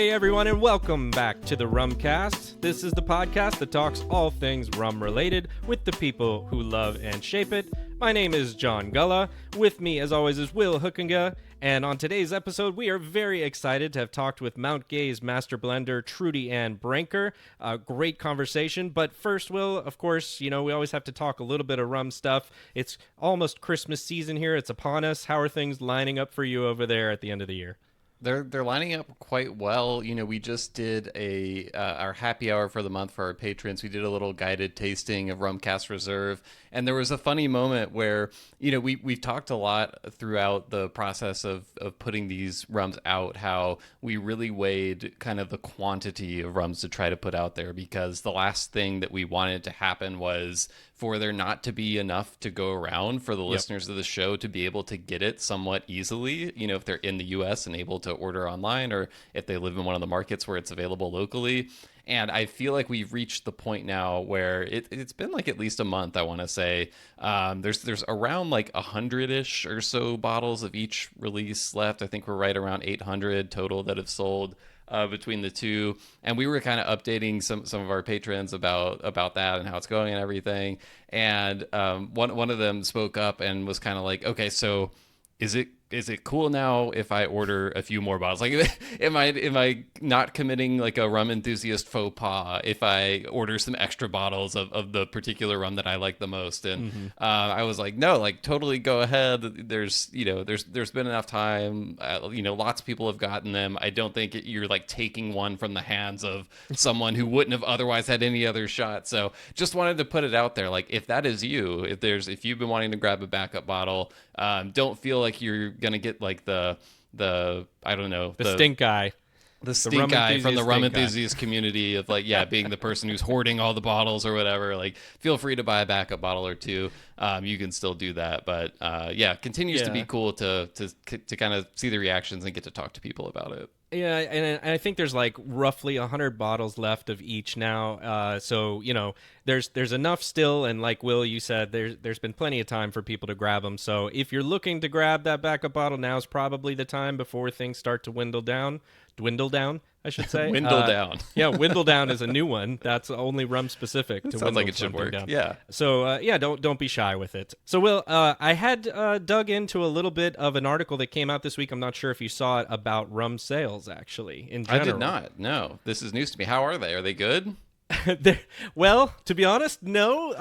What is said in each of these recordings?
Hey everyone, and welcome back to the Rumcast. This is the podcast that talks all things rum related with the people who love and shape it. My name is John Gulla. With me, as always, is Will Hookinga. And on today's episode, we are very excited to have talked with Mount Gay's master blender, Trudiann Branker. Great conversation. But first, Will, of course, we always have to talk a little bit of rum stuff. It's almost Christmas season here. It's upon us. How are things lining up for you over there at the end of the year? They're lining up quite well. We just did our happy hour for the month for our patrons. We did a little guided tasting of Rumcast Reserve, and there was a funny moment where we've talked a lot throughout the process of putting these rums out, how we really weighed kind of the quantity of rums to try to put out there, because the last thing that we wanted to happen was for there not to be enough to go around for the listeners of the show to be able to get it somewhat easily, if they're in the US and able to order online, or if they live in one of the markets where it's available locally. And I feel like we've reached the point now where it's been like at least a month, I want to say. There's around like 100-ish or so bottles of each release left. I think we're right around 800 total that have sold between the two, and we were kind of updating some of our patrons about that and how it's going and everything. And one of them spoke up and was kind of like, okay, so is it cool now if I order a few more bottles? Like, am I not committing like a rum enthusiast faux pas if I order some extra bottles of the particular rum that I like the most? And I was like, no, like totally go ahead. There's been enough time. Lots of people have gotten them. I don't think you're like taking one from the hands of someone who wouldn't have otherwise had any other shot. So just wanted to put it out there. Like, if that is you, if you've been wanting to grab a backup bottle, don't feel like you're gonna get like the I don't know, the stink eye. The stink eye from the rum enthusiast community of like, being the person who's hoarding all the bottles or whatever. Like, feel free to buy a backup bottle or two. You can still do that, but continues to be cool to kind of see the reactions and get to talk to people about it. Yeah, and I think there's like roughly 100 bottles left of each now. So there's enough still, and like Will, you said, there's been plenty of time for people to grab them. So if you're looking to grab that backup bottle, now's probably the time before things start to dwindle down, I should say. Dwindle down. Yeah, dwindle down is a new one. That's only rum specific. To sounds like it should work. Down. Yeah. So don't be shy with it. So Will, I had dug into a little bit of an article that came out this week. I'm not sure if you saw it, about rum sales actually in general. I did not. No, this is news to me. How are they? Are they good? Well, to be honest, no.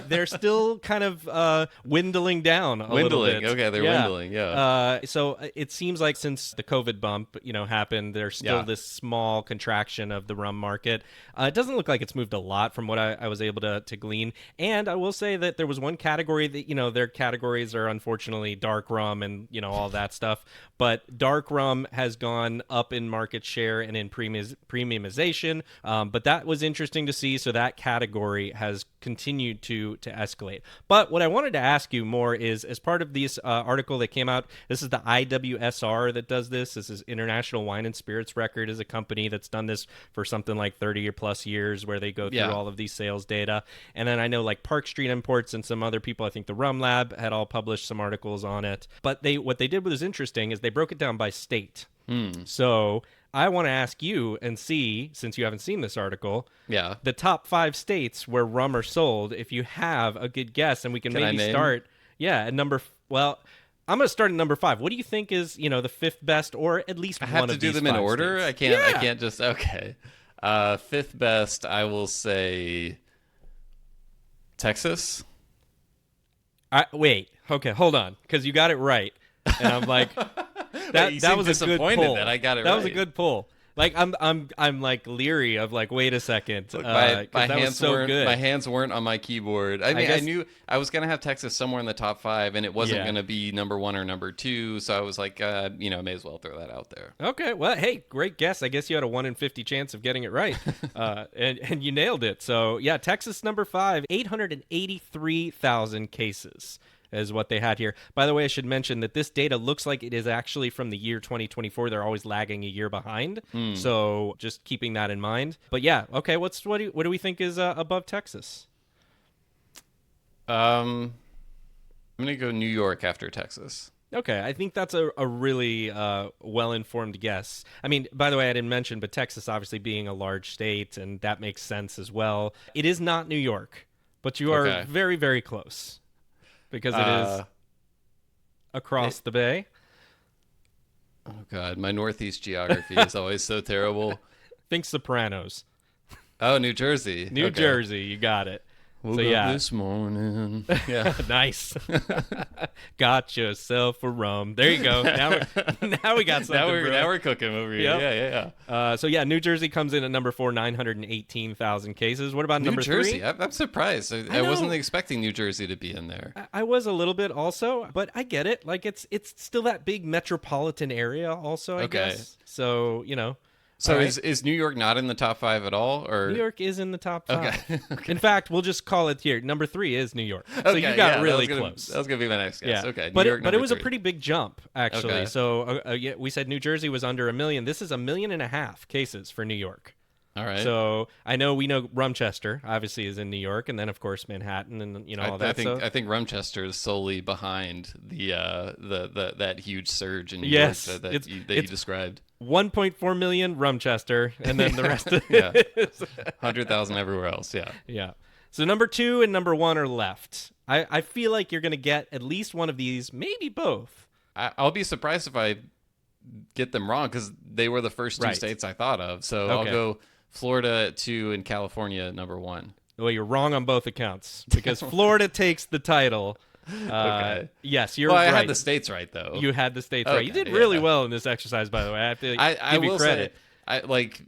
They're still kind of dwindling down a little bit. Okay, they're dwindling. Yeah. So it seems like since the COVID bump, happened, there's still this small contraction of the rum market. It doesn't look like it's moved a lot from what I was able to glean. And I will say that there was one category that their categories are unfortunately dark rum and all that stuff. But dark rum has gone up in market share and in premiumization. But that was interesting to see. So that category has continued to escalate. But what I wanted to ask you more is, as part of this article that came out, this is the IWSR that does this. This is International Wine and Spirits Record, is a company that's done this for something like 30 or plus years, where they go through all of these sales data. And then I know like Park Street Imports and some other people, I think the Rum Lab had all published some articles on it. But what they did was interesting is they broke it down by state. So I want to ask you and see, since you haven't seen this article, the top 5 states where rum are sold, if you have a good guess, and we can maybe start at number. Well, I'm going to start at number 5. What do you think is, the 5th best, or at least I one have of to do these them in 5 order? states? I can't just, okay. 5th best, I will say Texas. Wait, okay, hold on, because you got it right. And I'm like, that was a good pull. That I got it that right. was a good pull. Like I'm like leery of like, wait a second. Look, my hands so good. My hands weren't on my keyboard. I knew I was gonna have Texas somewhere in the top 5, and it wasn't gonna be number 1 or number 2. So I was like, may as well throw that out there. Okay, well, hey, great guess. I guess you had a 1 in 50 chance of getting it right, and you nailed it. So yeah, Texas number 5, 883,000 cases. Is what they had here. By the way, I should mention that this data looks like it is actually from the year 2024. They're always lagging a year behind. So just keeping that in mind. But yeah, okay, what do we think is above Texas? I'm going to go New York after Texas. Okay, I think that's a really well-informed guess. I mean, by the way, I didn't mention, but Texas obviously being a large state, and that makes sense as well. It is not New York, but you are Okay. very, very close because it is Uh, across the bay. oh God, my Northeast geography is always so terrible. Think Sopranos. Oh, New Jersey. New Okay. Jersey, you got it. So Woke up yeah, this morning. Yeah. nice. Got yourself a rum. There you go. Now we got something. Now we're cooking over here. Yep. Yeah. So yeah, New Jersey comes in at number 4, 918,000 cases. What about New number Jersey. 3? I'm surprised. I know. wasn't expecting New Jersey to be in there. I was a little bit also, but I get it. Like it's still that big metropolitan area also, I Okay. guess. So, you know. So all right. is New York not in the top 5 at all? Or New York is in the top 5. Okay. In fact, we'll just call it here. Number 3 is New York. So Okay, you got yeah, really that was close. That was gonna be my next guess. Yeah. Okay. But New York, it number was a 3. pretty big jump, actually. Okay. So yeah, we said New Jersey was under 1 million. This is 1.5 million cases for New York. All right. So we know Rumchester obviously is in New York, and then of course Manhattan, and all that. I think Rumchester is solely behind the that huge surge in New Yes, York that you it's described. 1.4 million Rumchester, and then the rest of Yeah. it is 100,000 everywhere else. Yeah. yeah. So number 2 and number 1 are left. I feel like you're going to get at least one of these, maybe both. I'll be surprised if I get them wrong because they were the first two Right. states I thought of. So Okay. I'll go Florida at 2 and California at number 1. Well, you're wrong on both accounts because Florida takes the title. Okay. Yes, you're Well, right. I had the states right though. You had the states right. You did Okay, really yeah. well in this exercise, by the way. I have to I give you will credit. say, I like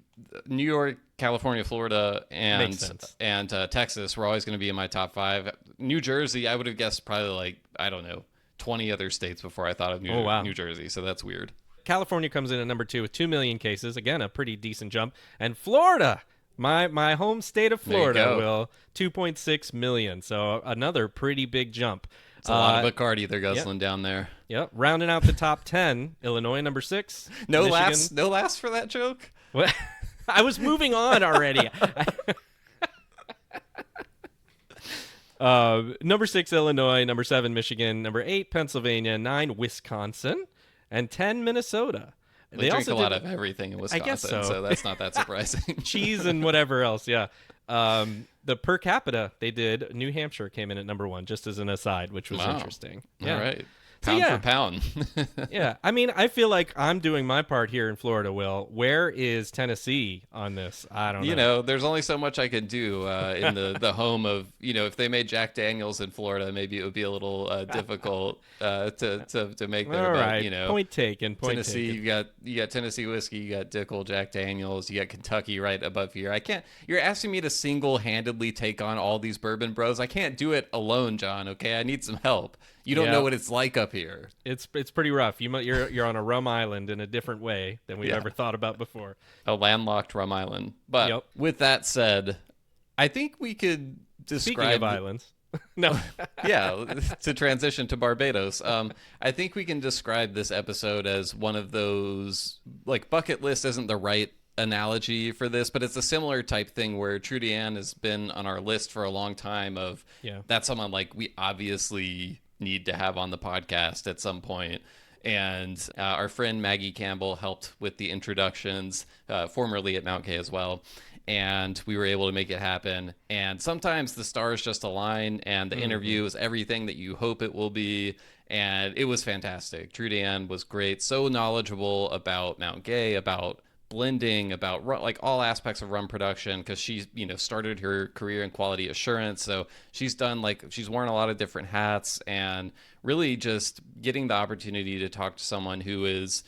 New York, California, Florida, Makes sense. and Texas were always going to be in my top 5. New Jersey, I would have guessed probably like I don't know 20 other states before I thought of Oh, wow. New Jersey. So that's weird. California comes in at number 2 with 2 million cases. Again, a pretty decent jump. And Florida, my home state of There you Florida, go. will 2.6 million. So another pretty big jump. It's a lot of Bacardi they're guzzling down there. Yep. Rounding out the top 10, Illinois number 6. No Michigan. laughs for that joke. What? I was moving on already. Number 6, Illinois. Number 7, Michigan. Number 8, Pennsylvania. 9, Wisconsin. And 10, Minnesota. They drink also a lot did of everything in Wisconsin, guess so. that's not that surprising. cheese and whatever else. Yeah. The per capita they did. New Hampshire came in at number 1, just as an aside, which was Wow. interesting. Yeah. All right. So, Pound yeah. for pound. Yeah. I mean, I feel like I'm doing my part here in Florida, Will. Where is Tennessee on this? I don't know. You know, there's only so much I can do in the home of, if they made Jack Daniels in Florida, maybe it would be a little difficult to make there. All but, right. Point taken. Point Tennessee, taken. you got Tennessee whiskey, you got Dickel, Jack Daniels, you got Kentucky right above here. You're asking me to single-handedly take on all these bourbon bros. I can't do it alone, John, okay? I need some help. You don't Yeah. know what it's like up here. It's pretty rough. You're on a rum island in a different way than we've Yeah. ever thought about before. A landlocked rum island. But Yep. with that said, I think we could describe Speaking of islands, no. yeah, to transition to Barbados. I think we can describe this episode as one of those, like, bucket list isn't the right analogy for this, but it's a similar type thing where Trudiann has been on our list for a long time of Yeah. that's someone like we obviously need to have on the podcast at some point. And our friend Maggie Campbell helped with the introductions, formerly at Mount Gay as well. And we were able to make it happen. And sometimes the stars just align, and the interview is everything that you hope it will be. And it was fantastic. Trudiann was great, so knowledgeable about Mount Gay, about blending, about like all aspects of rum production, because she's started her career in quality assurance, so she's worn a lot of different hats, and really just getting the opportunity to talk to someone who is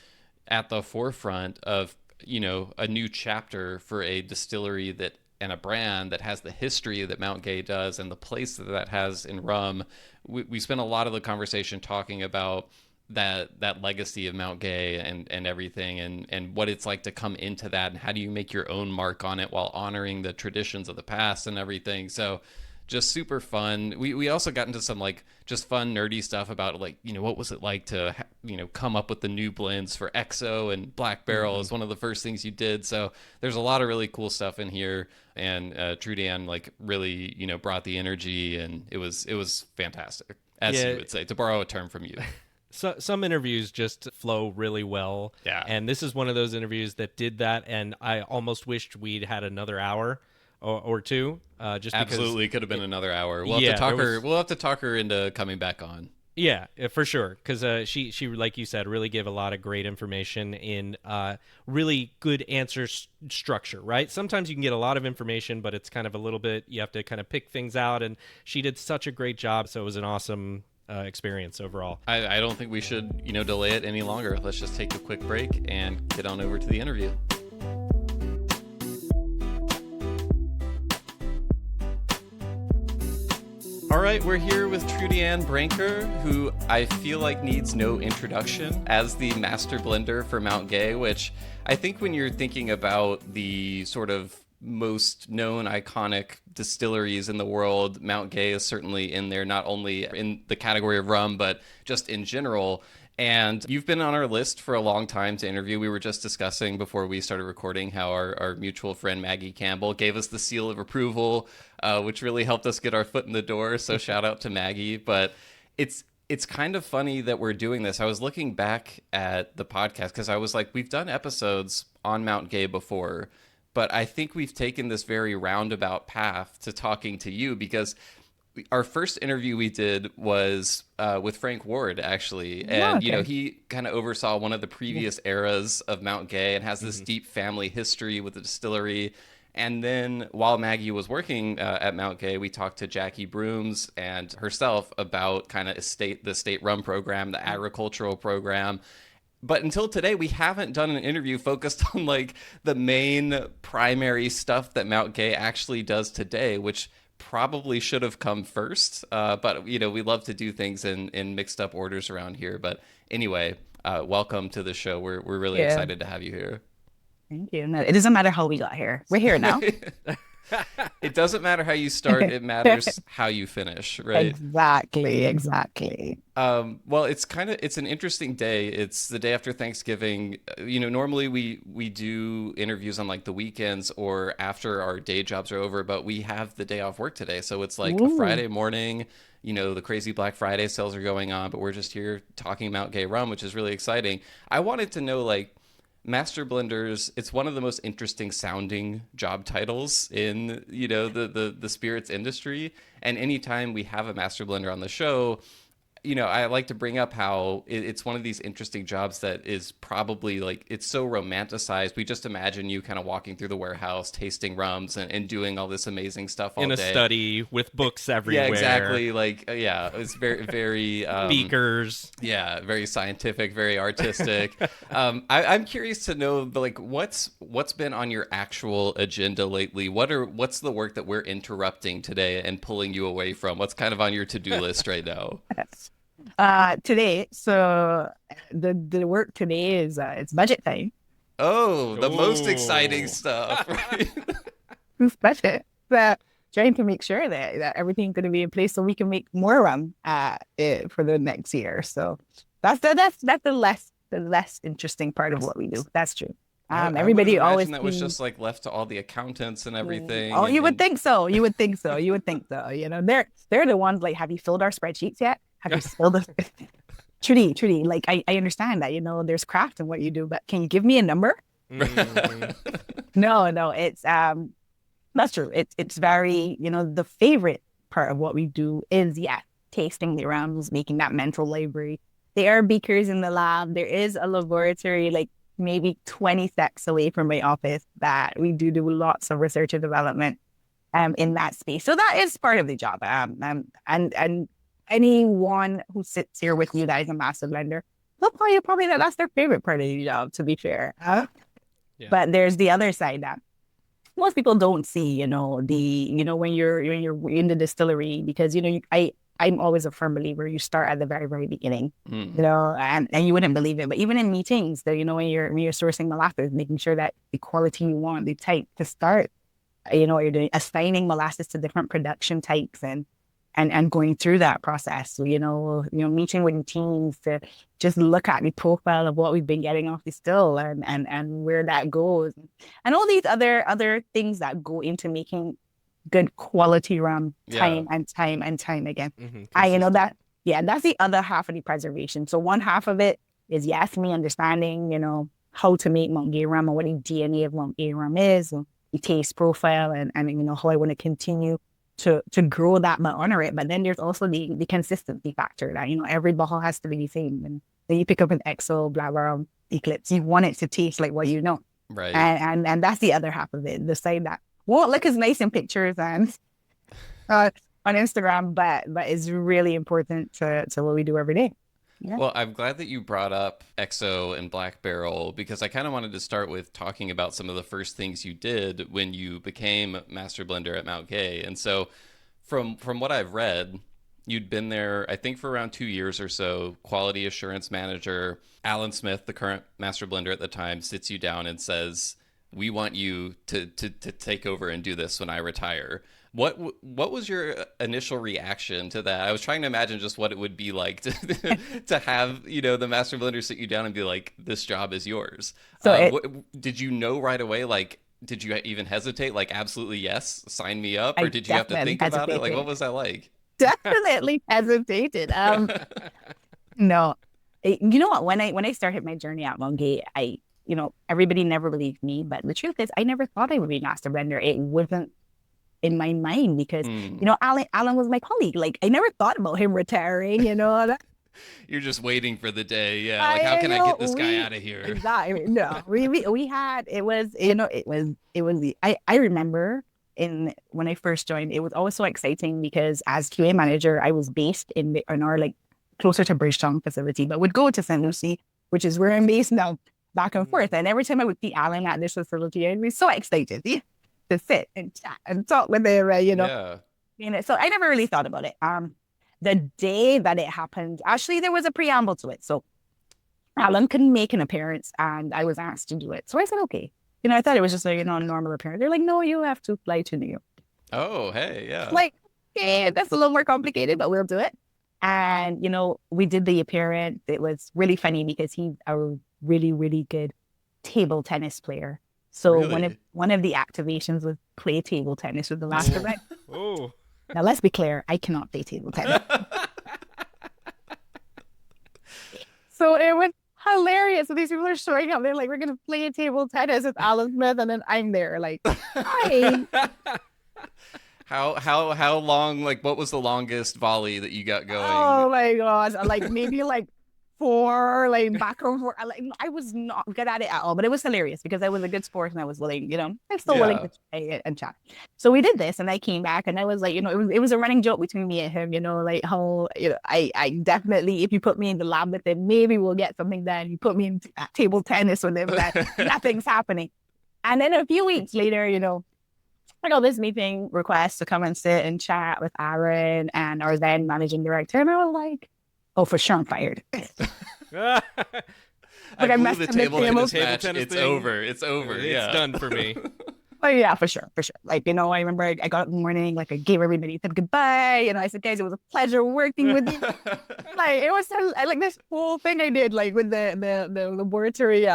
at the forefront of a new chapter for a distillery and a brand that has the history that Mount Gay does and the place that has in rum. We spent a lot of the conversation talking about that legacy of Mount Gay and everything, and what it's like to come into that, and how do you make your own mark on it while honoring the traditions of the past and everything. So just super fun. We also got into some like just fun nerdy stuff about like what was it like to come up with the new blends for XO and Black Barrel is one of the first things you did. So there's a lot of really cool stuff in here, and Trudiann like really brought the energy, and it was fantastic, as you would say, to borrow a term from you. So, some interviews just flow really well. Yeah. And this is one of those interviews that did that. And I almost wished we'd had another hour or two. Just Absolutely because could have been another hour. We'll have yeah, to talk there was, her. We'll have to talk her into coming back on. yeah, for sure. Because she, like you said, really gave a lot of great information in really good answer structure, right? Sometimes you can get a lot of information, but it's kind of a little bit, you have to kind of pick things out. And she did such a great job. So it was an awesome experience overall. I don't think we should, delay it any longer. Let's just take a quick break and get on over to the interview. All right, we're here with Trudiann Branker, who I feel like needs no introduction as the master blender for Mount Gay, which I think when you're thinking about the sort of most known iconic distilleries in the world, Mount Gay is certainly in there, not only in the category of rum, but just in general. And you've been on our list for a long time to interview. We were just discussing before we started recording how our mutual friend Maggie Campbell gave us the seal of approval, which really helped us get our foot in the door. So shout out to Maggie. But it's kind of funny that we're doing this. I was looking back at the podcast because I was like, we've done episodes on Mount Gay before, but I think we've taken this very roundabout path to talking to you because our first interview we did was with Frank Ward, actually. And, he kind of oversaw one of the previous eras of Mount Gay and has this deep family history with the distillery. And then while Maggie was working at Mount Gay, we talked to Jackie Brooms and herself about kind of the state rum program, the agricultural program. But until today, we haven't done an interview focused on like the main primary stuff that Mount Gay actually does today, which probably should have come first. But, we love to do things in mixed up orders around here. But anyway, welcome to the show. We're really excited to have you here. Thank you. No, it doesn't matter how we got here. We're here now. It doesn't matter how you start. It matters how you finish, right? Exactly. Well, it's an interesting day. It's the day after Thanksgiving. Normally we do interviews on like the weekends or after our day jobs are over, but we have the day off work today. So it's like a Friday morning, the crazy Black Friday sales are going on, but we're just here talking about gay rum, which is really exciting. I wanted to know, like, Master Blenders, it's one of the most interesting sounding job titles in, the spirits industry. And anytime we have a Master Blender on the show, I like to bring up how it's one of these interesting jobs that is probably like, it's so romanticized. We just imagine you kind of walking through the warehouse, tasting rums and doing all this amazing stuff all day. In a study with books everywhere. Yeah, exactly. Like, it's very, very... Beakers. Yeah, very scientific, very artistic. I'm curious to know, like, what's been on your actual agenda lately? What's the work that we're interrupting today and pulling you away from? What's kind of on your to-do list right now? Today, so the work today is it's budget time. Oh, the most exciting stuff. Right? Who's budget? But trying to make sure that everything's going to be in place so we can make more rum for the next year. So that's the less interesting part of what we do. That's true. Everybody always that was just like left to all the accountants and everything. Oh, you would think so. You would think so. They're the ones like, have you filled our spreadsheets yet? Have you filled the Trudy, like I understand that, there's craft in what you do, but can you give me a number? No, it's that's true. It's very, the favorite part of what we do is tasting the rums, making that mental library. There are beakers in the lab. There is a laboratory like maybe 20 steps away from my office that we do lots of research and development in that space. So that is part of the job. And anyone who sits here with you that is a master blender, they'll tell you probably that's their favorite part of the job, to be fair. But there's the other side that most people don't see, when you're in the distillery, because, I'm always a firm believer you start at the very, very beginning, and you wouldn't believe it. But even in meetings, when you're sourcing molasses, making sure that the quality you want, the type to start, you're doing assigning molasses to different production types and going through that process, meeting with teams to just look at the profile of what we've been getting off the still and where that goes, and all these other things that go into making good quality rum time and time again. Yeah, that's the other half of the preservation. So one half of it is, yes, me understanding, how to make Mount Gay rum and what the DNA of Mount Gay rum is, and the taste profile, and how I want to continue to grow that but honor it. But then there's also the consistency factor that, every bottle has to be the same. And then you pick up an EXO, blah, blah, blah, Eclipse, you want it to taste like what you know. Right. And that's the other half of it, the side that won't look as nice in pictures and on Instagram, but it's really important to what we do every day. Yeah. Well, I'm glad that you brought up EXO and Black Barrel, because I kind of wanted to start with talking about some of the first things you did when you became master blender at Mount Gay. And so from what I've read, you'd been there, I think, for around 2 years or so, quality assurance manager. Alan Smith, the current master blender at the time, sits you down and says, we want you to take over and do this when I retire. What was your initial reaction to that? I was trying to imagine just what it would be like to have, the master blender sit you down and be like, this job is yours. So did you know right away, like, did you even hesitate? Like, absolutely, yes, sign me up? Or did you have to think about it? Like, what was that like? Definitely hesitated. No, you know what? When I started my journey at Mount Gay, everybody never believed me, but the truth is, I never thought I would be master blender. It wasn't in my mind because Alan was my colleague. Like, I never thought about him retiring. You're just waiting for the day. Yeah, like, how can I get this guy out of here? Exactly. No, we had, I remember when I first joined, it was always so exciting because as QA manager, I was based in our like closer to Bridgetown facility, but would go to St. Lucie, which is where I'm based now, back and forth. And every time I would see Alan at this facility, I'd be so excited to sit and chat and talk with him, Yeah. So I never really thought about it. The day that it happened, actually, there was a preamble to it. So Alan couldn't make an appearance and I was asked to do it. So I said, okay. I thought it was just a normal appearance. They're like, no, you have to fly to New York. Oh, hey, yeah. Like, yeah, that's a little more complicated, but we'll do it. And, we did the appearance. It was really funny because he's a really, really good table tennis player. So Really? one of the activations was play table tennis with the last event. Oh. Now, let's be clear, I cannot play table tennis. So it was hilarious. So these people are showing up. They're like, we're going to play table tennis with Alan Smith. And then I'm there like, hi. How long, like, what was the longest volley that you got going? Oh my gosh. Like maybe like 4, like back and forth. I was not good at it at all, but it was hilarious because I was a good sport and I was willing, I'm still willing to try and chat. So we did this and I came back and I was like, it was a running joke between me and him, like how, I definitely, if you put me in the lab with him, maybe we'll get something done. You put me in table tennis with him, that nothing's happening. And then a few weeks later, I got this meeting request to come and sit and chat with Aaron and our then managing director. And I was like, oh, for sure I'm fired. I blew the table tennis match. It's over. It's over. It's done for me. Oh yeah, for sure. Like, I remember I got up in the morning, like I gave everybody said goodbye. I said, guys, it was a pleasure working with you. Like, it was like this whole thing I did, like with the laboratory,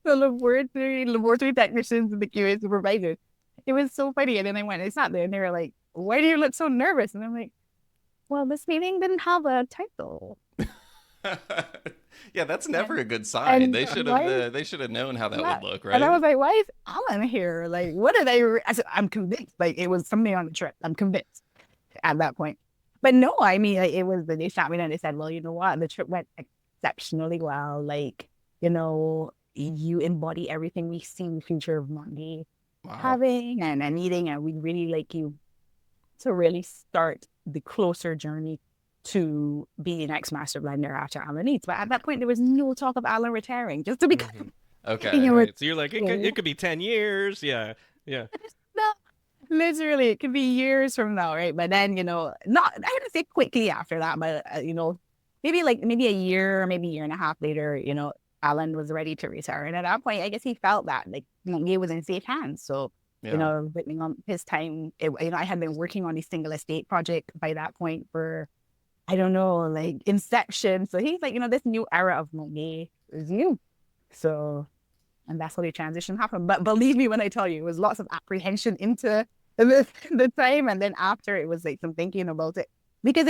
laboratory technicians and the QA supervisors. It was so funny. And then I sat there and they were like, why do you look so nervous? And I'm like, well, this meeting didn't have a title. Yeah, that's never a good sign. They should have known how that would look, right? And I was like, why is Alan here? Like, what did I said, I'm convinced. Like, it was something on the trip. I'm convinced at that point. But no, I mean, like, it was, they sat me down and they said, well, you know what? The trip went exceptionally well. Like, you embody everything we see in the future of Mount Gay having and needing. And we'd really like you to really start the closer journey to be an ex-master blender after Alan leaves. But at that point, there was no talk of Alan retiring, just to be clear. Okay. Right. So you're like, it could be 10 years. Yeah. Yeah. No, literally, it could be years from now, right? But then, not, I would say quickly after that, but, maybe a year, maybe a year and a half later, Alan was ready to retire. And at that point, I guess he felt that, like, he was in safe hands. So, waiting on his time, I had been working on the single estate project by that point for, I don't know, like inception. So he's like, this new era of Mount Gay is new. So, and that's how the transition happened. But believe me when I tell you, it was lots of apprehension into the time. And then after, it was like some thinking about it. because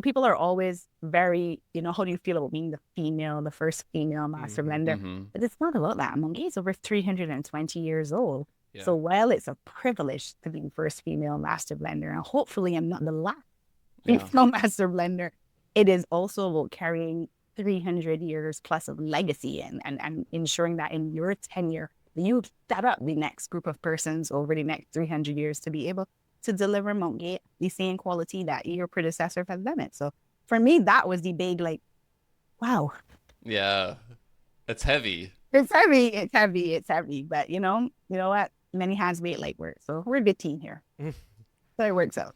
people are always very, how do you feel about being the first female master blender? But it's not about that. Mount Gay is over 320 years old. Yeah. So while it's a privilege to be the first female master blender, and hopefully I'm not the last female master blender, it is also about carrying 300 years plus of legacy and ensuring that in your tenure, you set up the next group of persons over the next 300 years to be able to deliver Mount Gay the same quality that your predecessor has done it. So for me, that was the big, like, wow. Yeah. It's heavy. It's heavy. It's heavy. It's heavy. But you know what? Many hands make light work. So we're a good team here. So it works out.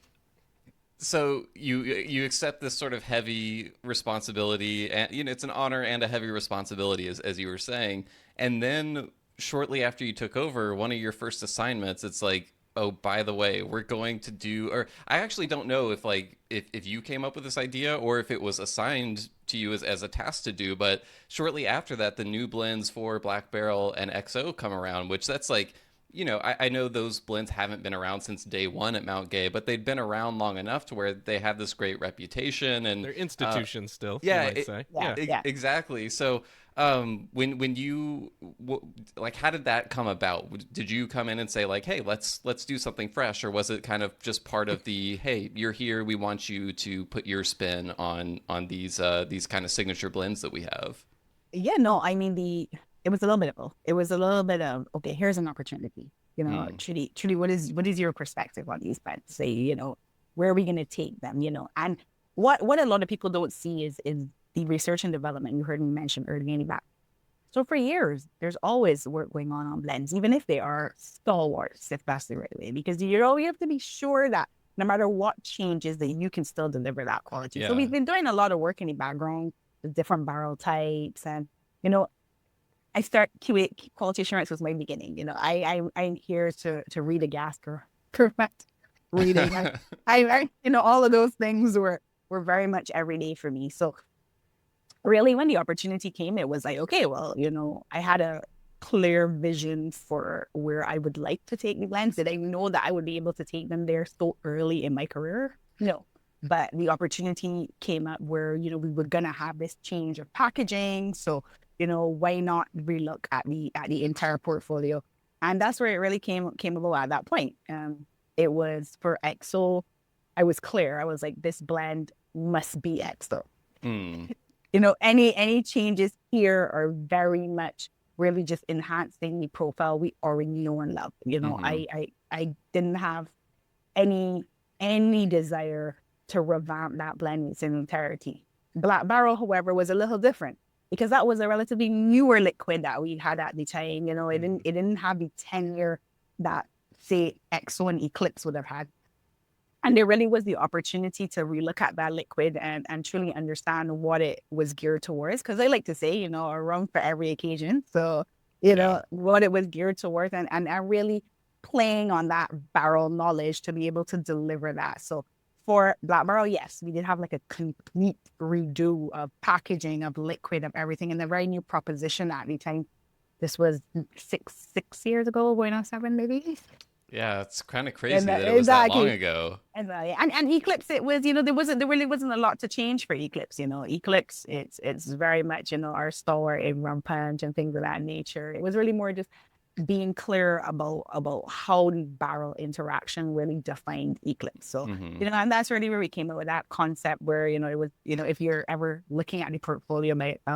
So you accept this sort of heavy responsibility, and it's an honor and a heavy responsibility, as you were saying. And then shortly after you took over, one of your first assignments, it's like, oh, by the way, we're going to do, or I actually don't know if you came up with this idea or if it was assigned to you as a task to do, but shortly after that, the new blends for Black Barrel and XO come around, which that's like, I know those blends haven't been around since day one at Mount Gay, but they'd been around long enough to where they have this great reputation, and they're institutions still. Yeah, you might say. Exactly. So, when you like, how did that come about? Did you come in and say like, "Hey, let's do something fresh," or was it kind of just part of the, "Hey, you're here, we want you to put your spin on these kind of signature blends that we have"? Yeah, no, I mean it was a little bit of both. It was a little bit of, okay, here's an opportunity. Trudy, what is your perspective on these blends? Say, where are we going to take them? And what a lot of people don't see is the research and development. You heard me mention earlier back. So for years, there's always work going on blends, even if they are stalwarts, if that's the right way, because you have to be sure that no matter what changes, that you can still deliver that quality. Yeah. So we've been doing a lot of work in the background, the different barrel types, and I start QA, quality assurance was my beginning. I'm here to read a gas correct reading. I all of those things were very much every day for me. So really, when the opportunity came, it was like, okay, well, I had a clear vision for where I would like to take the blends. Did I know that I would be able to take them there so early in my career? No. But the opportunity came up where, we were going to have this change of packaging. So, why not relook at the entire portfolio? And that's where it really came about at that point. It was for XO. I was clear. I was like, this blend must be XO. Any changes here are very much really just enhancing the profile we already know and love. I didn't have any desire to revamp that blend in its entirety. Black Barrel, however, was a little different because that was a relatively newer liquid that we had at the time. It didn't have the tenure that, say, XO and Eclipse would have had. And there really was the opportunity to relook at that liquid and truly understand what it was geared towards. Because I like to say, a rum for every occasion. So, what it was geared towards and really playing on that barrel knowledge to be able to deliver that. So for Black Barrel, yes, we did have like a complete redo of packaging, of liquid, of everything, and a very new proposition at the time. This was six years ago, going on 7 maybe. Yeah, it's kind of crazy that it was that long ago. And Eclipse, it was, there really wasn't a lot to change for Eclipse. Eclipse, it's very much, our stalwart in rum punch and things of that nature. It was really more just being clear about how the barrel interaction really defined Eclipse. So, and that's really where we came up with that concept where, it was, if you're ever looking at the portfolio,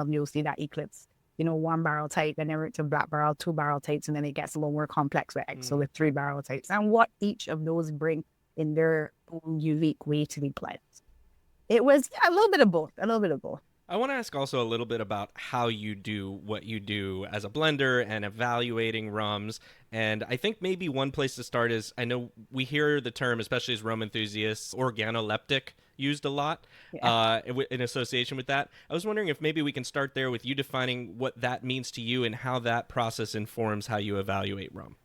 you'll see that Eclipse, 1 barrel type, and then we're to Black Barrel, 2 barrel types, and then it gets a little more complex with XO with 3 barrel types, and what each of those bring in their own unique way to be blends. It was a little bit of both. I want to ask also a little bit about how you do what you do as a blender and evaluating rums. And I think maybe one place to start is, I know we hear the term, especially as rum enthusiasts, organoleptic used a lot in association with that. I was wondering if maybe we can start there with you defining what that means to you and how that process informs how you evaluate rum.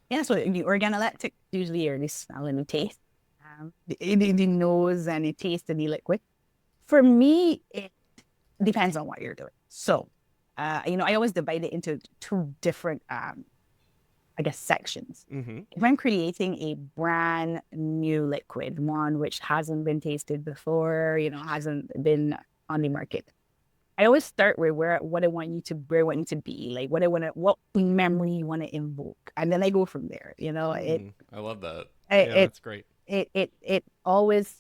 Yeah, so the organoleptic usually are the smell and the taste, the nose and the taste of the liquid. For me, it depends on what you're doing. So, I always divide it into 2 different, I guess, sections. Mm-hmm. If I'm creating a brand new liquid, one which hasn't been tasted before, hasn't been on the market, I always start with what I want you to be, like what memory you want to invoke, and then I go from there. I love that. Yeah, It that's great. it always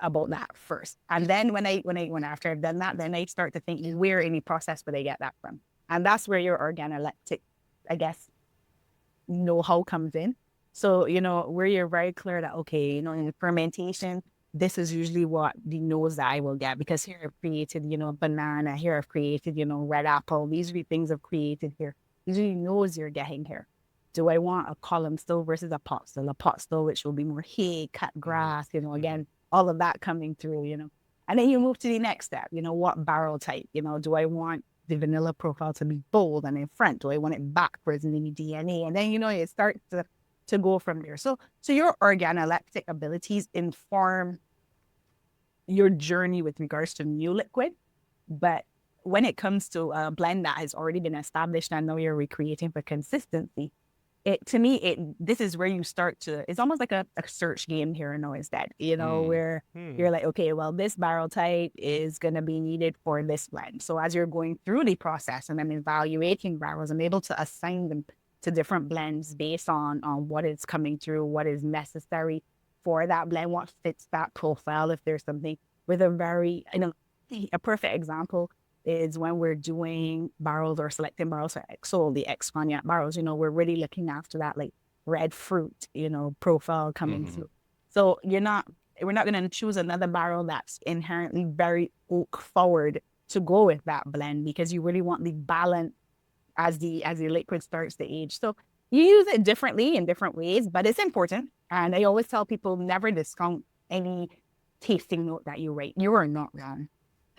about that first, and then when after I've done that, then I start to think where in the process would I get that from, and that's where your organoleptic, I guess, know-how comes in. So, where you're very clear that, okay, in the fermentation, this is usually what the notes that I will get, because here I've created, banana, here I've created, red apple. These are the things I've created here. These are the notes you're getting here. Do I want a column still versus a pot still? A pot still, which will be more hay, cut grass, again, all of that coming through, And then you move to the next step, what barrel type? Do I want the vanilla profile to be bold and in front? Do I want it backwards in the DNA? And then, it starts to go from there. So your organoleptic abilities inform your journey with regards to new liquid. But when it comes to a blend that has already been established and now you're recreating for consistency, this is where you start to, it's almost like a search game here now instead, where you're like, okay, well, this barrel type is going to be needed for this blend. So as you're going through the process and I'm evaluating barrels, I'm able to assign them to different blends based on what is coming through, what is necessary for that blend, what fits that profile. If there's something with a perfect example is when we're doing barrels or selecting barrels for XO, the ex-cognac barrels, we're really looking after that like red fruit, profile coming through. So we're not going to choose another barrel that's inherently very oak forward to go with that blend, because you really want the balance as the liquid starts to age. So you use it differently in different ways, but it's important. And I always tell people, never discount any tasting note that you write. You are not wrong.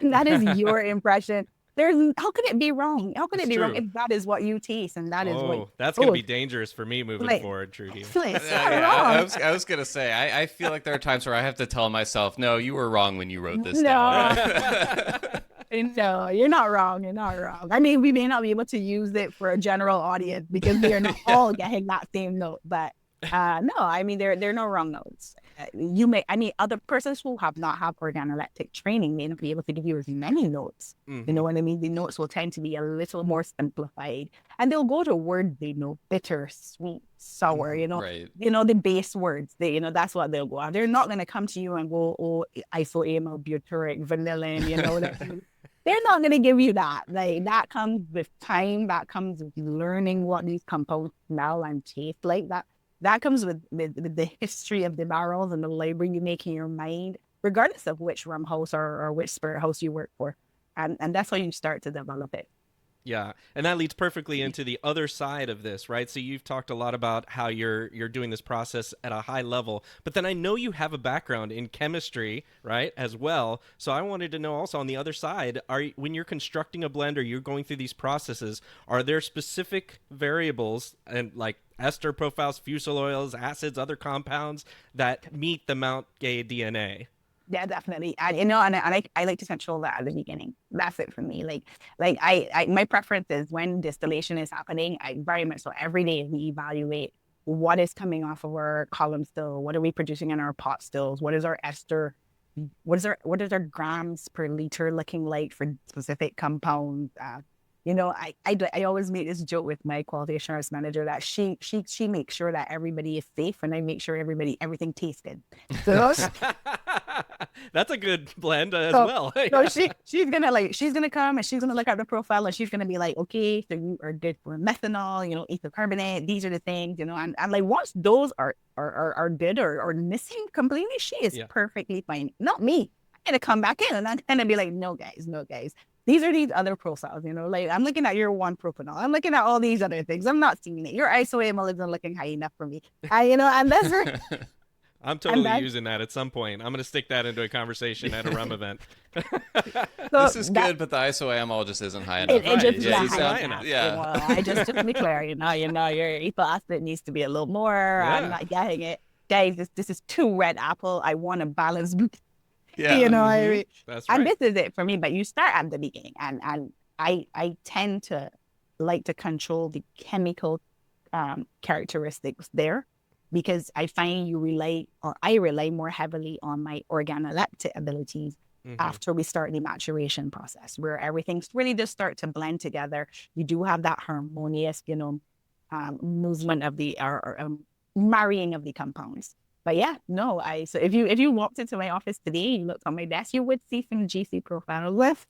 That is your impression. How could it be wrong? How could it be wrong if that is what you taste and that is what? That's going to be dangerous for me moving forward, Trudy. I was going to say, I feel like there are times where I have to tell myself, no, you were wrong when you wrote this down. No, you're not wrong. You're not wrong. I mean, we may not be able to use it for a general audience because we are not all getting that same note. But no, I mean, there are no wrong notes. Other persons who have not had organoleptic training may not be able to give you as many notes. You know what I mean? The notes will tend to be a little more simplified, and they'll go to words they know: bitter, sweet, sour. Right. The base words. That's what they'll go on. They're not going to come to you and go, oh, isoamyl, butyric, vanillin. They're not going to give you that. Like, that comes with time. That comes with learning what these compounds smell and taste like. That comes with the history of the barrels and the labor you make in your mind, regardless of which rum house or which spirit house you work for. And that's how you start to develop it. Yeah, and that leads perfectly into the other side of this, right? So you've talked a lot about how you're doing this process at a high level, but then I know you have a background in chemistry, right, as well. So I wanted to know also on the other side, when you're constructing a blend or you're going through these processes, are there specific variables and like ester profiles, fusel oils, acids, other compounds that meet the Mount Gay DNA? Yeah, definitely. And I like to control that at the beginning. That's it for me. Like I my preference is when distillation is happening, I very much so every day we evaluate what is coming off of our column still, what are we producing in our pot stills, what is our ester, what is our grams per liter looking like for specific compounds. I always make this joke with my quality assurance manager that she makes sure that everybody is safe, and I make sure everything tastes good. So that's a good blend as well. So she's gonna come and she's gonna look at the profile and she's gonna be like, okay, so you are good for methanol, ethyl carbonate. These are the things, and like once those are good or missing completely, she is perfectly fine. Not me. I'm gonna come back in and I'm gonna be like, no guys. These are these other profiles, like I'm looking at your 1-propanol. I'm looking at all these other things. I'm not seeing it. Your isoamyl isn't looking high enough for me. And that's where I'm totally using that at some point. I'm going to stick that into a conversation at a rum event. This is good, but the isoamyl just isn't high enough. It just isn't high enough. I just to be clear, your ethyl acid needs to be a little more. Yeah. I'm not getting it. Guys, this is too red apple. I want a balance. Yeah. I mean? That's right. And this is it for me, but you start at the beginning. And I tend to like to control the chemical characteristics there, because I find I rely more heavily on my organoleptic abilities after we start the maturation process, where everything's really just start to blend together. You do have that harmonious, movement of the marrying of the compounds. But yeah, no, so if you walked into my office today, you looked on my desk, you would see some GC profile list.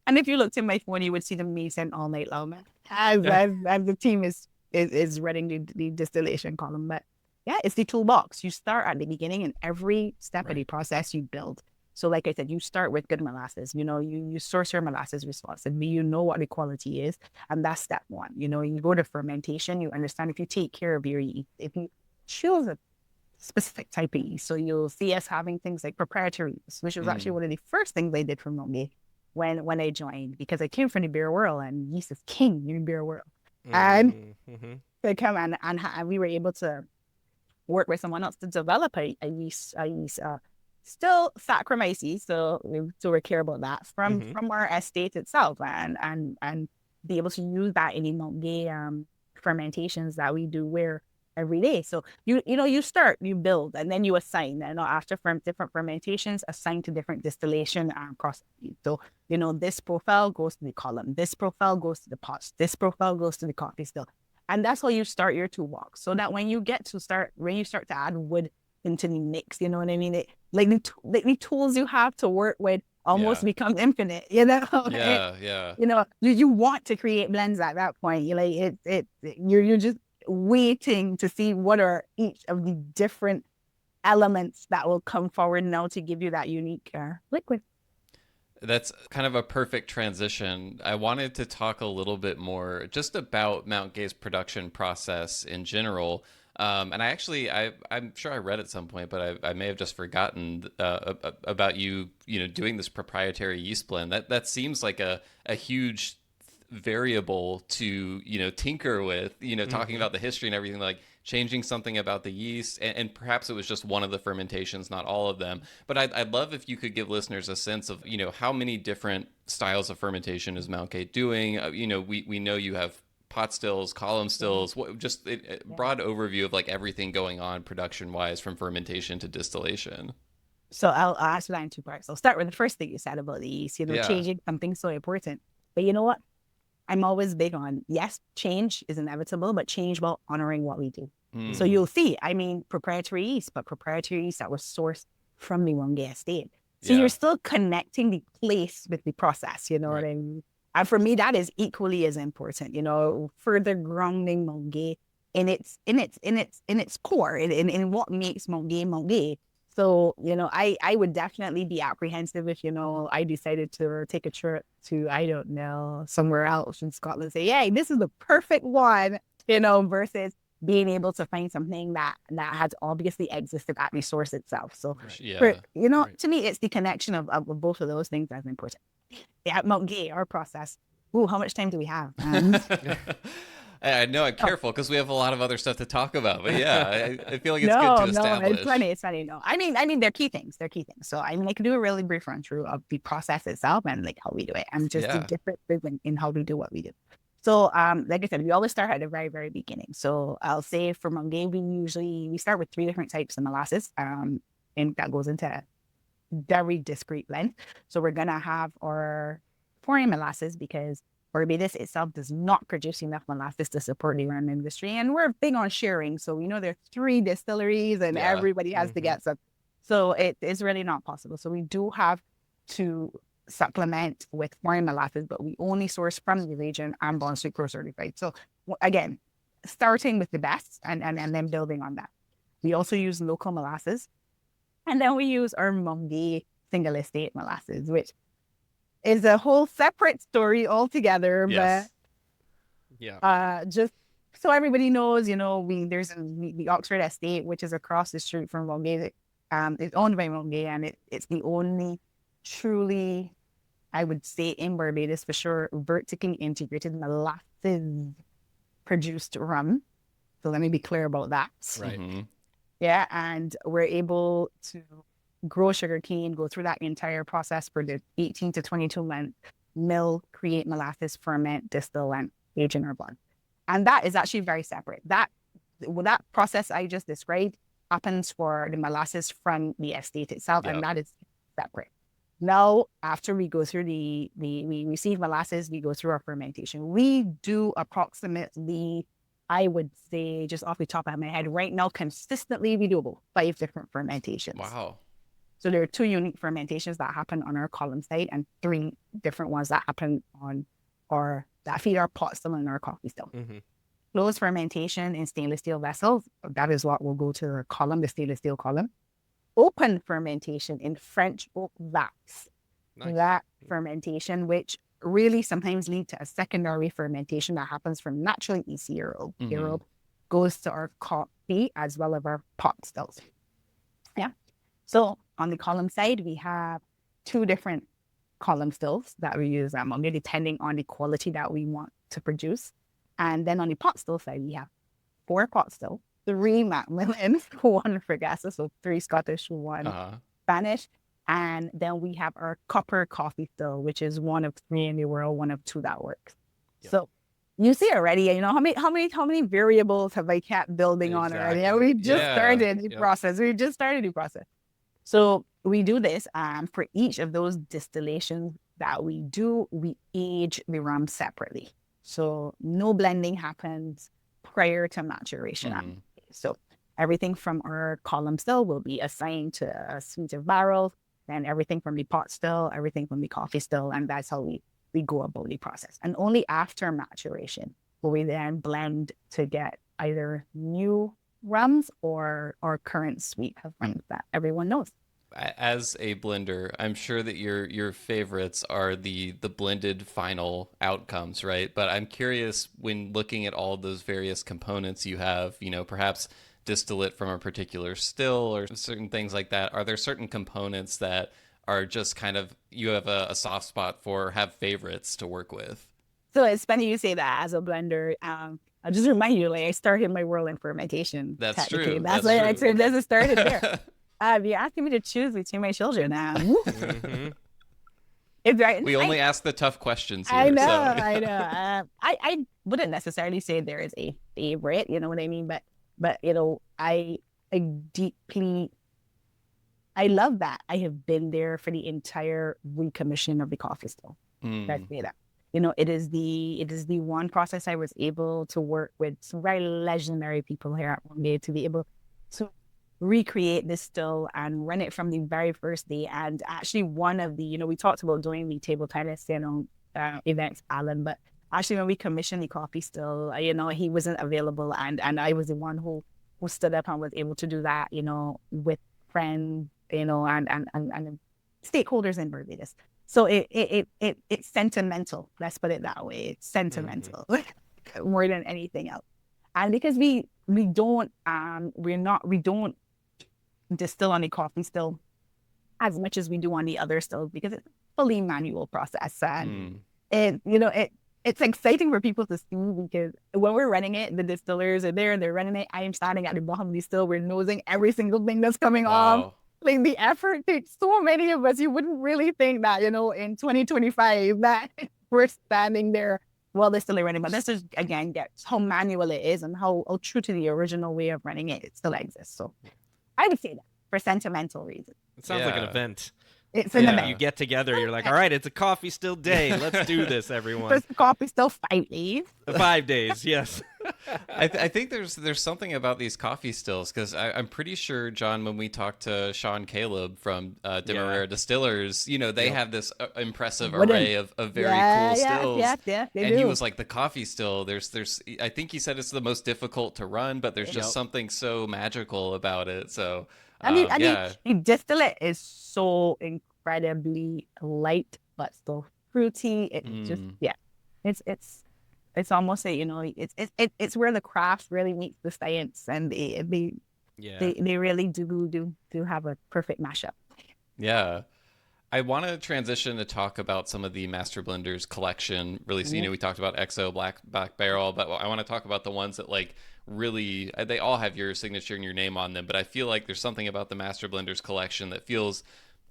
And if you looked in my phone, you would see them me sent all night long, man. As the team is running the distillation column. But yeah, it's the toolbox. You start at the beginning, and every step of the process you build. So like I said, you start with good molasses. You source your molasses responsibly. You know what the quality is. And that's step one. You go to fermentation, you understand if you take care of your yeast, if you choose a specific type of yeast. So you'll see us having things like proprietary yeast, which was actually one of the first things I did for Mount Gay when I joined, because I came from the beer world, and yeast is king in the beer world. And they come and we were able to work with someone else to develop a yeast still Saccharomyces, so we care about that from our estate itself, and be able to use that in the Mount Gay fermentations that we do every day. So you start, you build, and then you assign, and after different fermentations, assign to different distillation processes. So this profile goes to the column, this profile goes to the pots, this profile goes to the coffee still, and that's how you start your toolbox. So that when you start to add wood into the mix, you know what I mean? The tools you have to work with almost become infinite, Yeah. You want to create blends at that point. You're just waiting to see what are each of the different elements that will come forward now to give you that unique liquid. That's kind of a perfect transition. I wanted to talk a little bit more just about Mount Gay's production process in general. And I'm sure I read at some point, but I may have just forgotten about you doing this proprietary yeast blend. That seems like a huge variable to tinker with, talking about the history and everything, like changing something about the yeast, and perhaps it was just one of the fermentations, not all of them. But I'd love if you could give listeners a sense of how many different styles of fermentation is Mount Gay doing. We know you have pot stills, column stills, just a broad overview of like everything going on production wise from fermentation to distillation. So I'll answer that in two parts. I'll start with the first thing you said about the yeast, changing something so important. But you know what? I'm always big on, yes, change is inevitable, but change while honoring what we do. So you'll see, proprietary yeast, but proprietary yeast that was sourced from the Mount Gay estate. So you're still connecting the place with the process, what I mean? And for me, that is equally as important, further grounding Mount Gay in its core, in what makes Mount Gay. So, I would definitely be apprehensive if, I decided to take a trip to, I don't know, somewhere else in Scotland and say, hey, this is the perfect one, versus being able to find something that has obviously existed at the source itself. So, to me, it's the connection of both of those things that's important. At Mount Gay, our process. Ooh, how much time do we have? I know I'm careful because we have a lot of other stuff to talk about, but yeah, I feel like it's good to establish. It's funny. No, I mean, they're key things. So I can do a really brief run through of the process itself and like how we do it, and just the difference in how we do what we do. So, like I said, we always start at the very, very beginning. So I'll say for Mount Gay, we start with 3 different types of molasses, and that goes into very discrete blend. So we're gonna have our foreign molasses because Barbados itself does not produce enough molasses to support the rum industry, and we're big on sharing. So there are 3 distilleries, and everybody has to get some. So it is really not possible. So we do have to supplement with foreign molasses, but we only source from the region and Bond Sucrose certified. So again, starting with the best and then building on that. We also use local molasses, and then we use our Mount Gay single estate molasses, which is a whole separate story altogether. Yes. But just so everybody knows, there's the Oxford estate, which is across the street from Mount Gay. It's owned by Mount Gay, and it's the only truly, I would say in Barbados for sure, vertically integrated molasses produced rum. So let me be clear about that. Right. Mm-hmm. Yeah, and we're able to grow sugarcane, go through that entire process for the 18 to 22 month mill, create molasses, ferment, distill, and age in our blend. And that is actually very separate. That process I just described happens for the molasses from the estate itself, and that is separate. Now, after we go through we receive molasses, we go through our fermentation. We do approximately, I would say, just off the top of my head, right now, consistently, we do about 5 different fermentations. Wow. So there are 2 unique fermentations that happen on our column side and 3 different ones that happen on that feed our pot still and our coffee still. Mm-hmm. Closed fermentation in stainless steel vessels, that is what will go to the column, the stainless steel column. Open fermentation in French oak vats. Nice. That fermentation, which really sometimes lead to a secondary fermentation that happens from naturally easier oak, goes to our coffee as well as our pot stills. Yeah. So on the column side, we have 2 different column stills that we use ammonia, depending on the quality that we want to produce. And then on the pot still side, we have 4 pot still, 3 Macmillan, 1 Fragasso, so 3 Scottish, 1 Spanish. And then we have our copper coffee still, which is 1 of 3 in the world, 1 of 2 that works. Yep. So you see already, how many variables have I kept building on already? And we just started the process. We just started the process. So we do this for each of those distillations that we do, we age the rum separately. So no blending happens prior to maturation. So everything from our column still will be assigned to a suite of barrels, then everything from the pot still, everything from the coffee still, and that's how we go about the process. And only after maturation will we then blend to get either new rums or current suite of rums that everyone knows. As a blender, I'm sure that your favorites are the blended final outcomes, right? But I'm curious, when looking at all those various components you have, perhaps distillate from a particular still or certain things like that, are there certain components that are just kind of, you have a soft spot for, have favorites to work with? So it's funny you say that. As a blender, I'll just remind you, I started my world in fermentation. That's true. That's why I said it started there. You're asking me to choose between my children now. We only ask the tough questions here. I know. I wouldn't necessarily say there is a favorite, you know what I mean? But I deeply, I love that I have been there for the entire recommission of the coffee still. Let's say that. It is the one process I was able to work with some very legendary people here at Mount Gay to be able to recreate this still and run it from the very first day. And actually one of the, we talked about doing the table tennis, events, Alan, but actually when we commissioned the coffee still, he wasn't available. And I was the one who stood up and was able to do that, with friends, and stakeholders in Barbados. So it's sentimental. Let's put it that way. It's sentimental more than anything else. And because we don't distill on the coffee still as much as we do on the other stills, because it's a fully manual process. And it's exciting for people to see, because when we're running it, the distillers are there and they're running it. I am standing at the bottom of the still. We're nosing every single thing that's coming off. Like the effort takes so many of us. You wouldn't really think that, in 2025 that we're standing there while they're still running. But this is, again, that's how manual it is and how true to the original way of running it still exists. So I would say that for sentimental reasons. It sounds like an event. It's an event. You get together, you're like, all right, it's a coffee still day. Let's do this, everyone. First coffee still 5 days. 5 days, yes. I think there's something about these coffee stills, because I'm pretty sure, John, when we talked to Sean Caleb from Demerara Distillers, they have this impressive array of very cool stills. Yeah, they and do. he was like, the coffee still, there's I think he said it's the most difficult to run, but there's just something so magical about it. So I mean, the distillate is so incredibly light, but still fruity. It's just, it's almost it's where the craft really meets the science, and they really do have a perfect mashup. Yeah. I want to transition to talk about some of the Master Blenders collection release. We talked about XO, Black Barrel, but I want to talk about the ones that really, they all have your signature and your name on them, but I feel like there's something about the Master Blenders collection that feels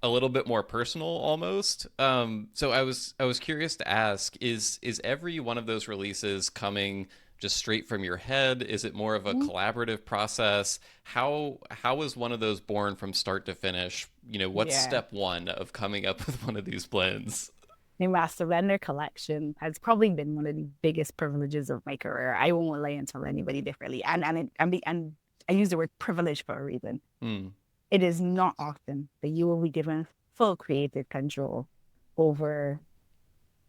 a little bit more personal almost. So I was curious to ask, is every one of those releases coming just straight from your head? Is it more of a collaborative process? How is one of those born from start to finish? What's Yeah. step one of coming up with one of these blends? The Master Blender collection has probably been one of the biggest privileges of my career. I won't lie and tell anybody differently. And I use the word privilege for a reason. It is not often that you will be given full creative control over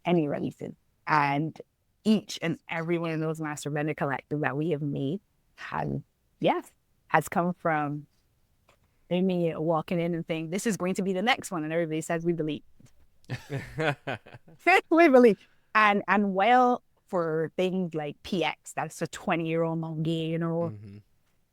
any releases. And each and every one of those Master Blender collections that we have made has come from me walking in and saying, this is going to be the next one. And everybody says, we believe. We believe. And while for things like PX, that's a 20-year-old Mount Gay,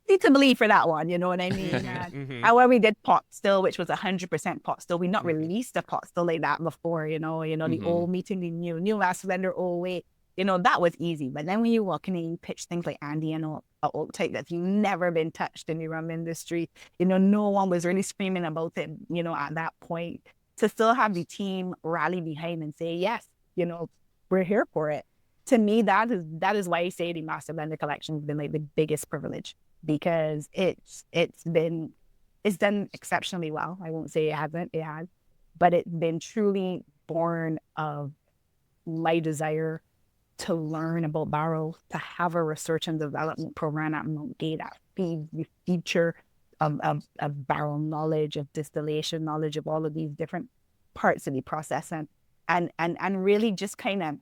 need to believe for that one, you know what I mean? And however, we did pot still, which was 100% pot still. We not released a pot still like that before, the old meeting the new Master Blender, old way, that was easy. But then when you walk in and you pitch things like Andy and old type that's never been touched in the rum industry, no one was really screaming about it, at that point. To still have the team rally behind and say, yes, we're here for it. To me, that is why I say the Master Blender collection has been like the biggest privilege, because it's done exceptionally well. I won't say it hasn't, it has, but it's been truly born of my desire to learn about barrels, to have a research and development program at Mount Gay that feeds the future of barrel knowledge, of distillation knowledge, of all of these different parts of the process, and really just kind of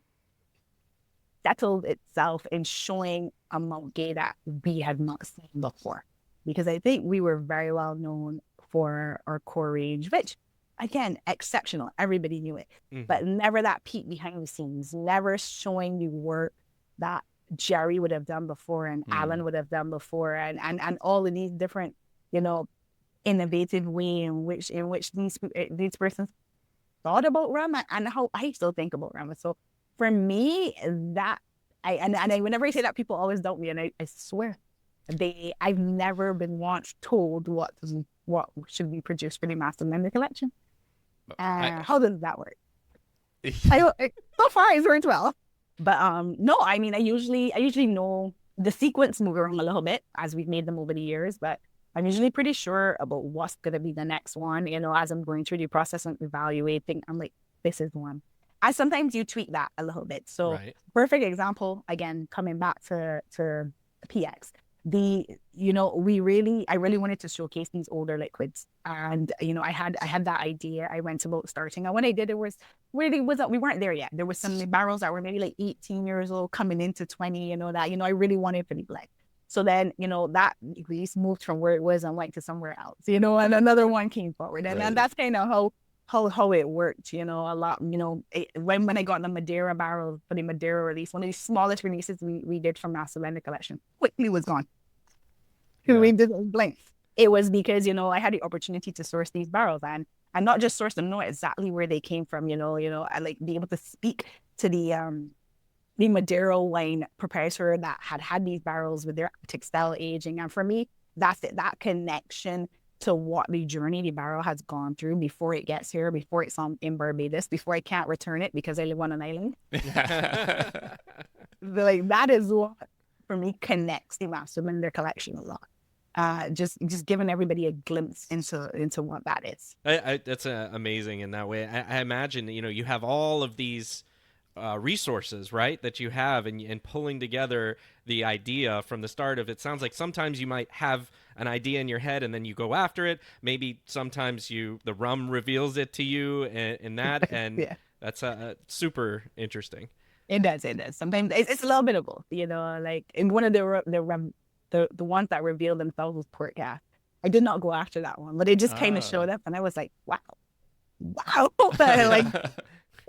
settled itself in showing a Mount Gay that we had not seen before. Because I think we were very well known for our core range, which again, exceptional. Everybody knew it, but never that peek behind the scenes, never showing the work that Jerry would have done before and Alan would have done before, and all of these different, innovative way in which these persons thought about rum and how I still think about rum. So for me, that I whenever I say that, people always doubt me, and I swear I've never been once told what should be produced for the Master Blender collection. How does that work? So far it's worked well, but no, I mean I usually know the sequence move around a little bit as we've made them over the years, but I'm usually pretty sure about what's going to be the next one, as I'm going through the process and evaluating. I'm like, this is one. And sometimes you tweak that a little bit. So right. Perfect example, again, coming back to PX. I really wanted to showcase these older liquids. And, I had that idea. I went about starting. And when I did, we weren't there yet. There was some barrels that were maybe like 18 years old coming into 20, I really wanted to be black. So then, that release moved from where it was and went to somewhere else, and another one came forward. And that's kind of how it worked, a lot, when I got the Madeira barrel for the Madeira release, one of the smallest releases we did from Master Blender collection, quickly was gone. Yeah. We did blank. It was because, I had the opportunity to source these barrels and not just source them, know exactly where they came from, I like be able to speak to the Madeira wine proprietor that had these barrels with their textile aging. And for me, that's it, that connection to what the journey the barrel has gone through before it gets here, before it's in Barbados, before I can't return it because I live on an island. Like that is what, for me, connects the Master Blender collection a lot. Just giving everybody a glimpse into what that is. That's amazing in that way. I imagine, you have all of these resources, right, that you have, and pulling together the idea from the start of it. Sounds like sometimes you might have an idea in your head and then you go after it. Maybe sometimes the rum reveals it to you in that, and yeah. That's super interesting. It does. Sometimes it's a little bit of both, like in one of the ones that revealed themselves was Port Gas. I did not go after that one, but it just kind of showed up and I was like, wow. Like,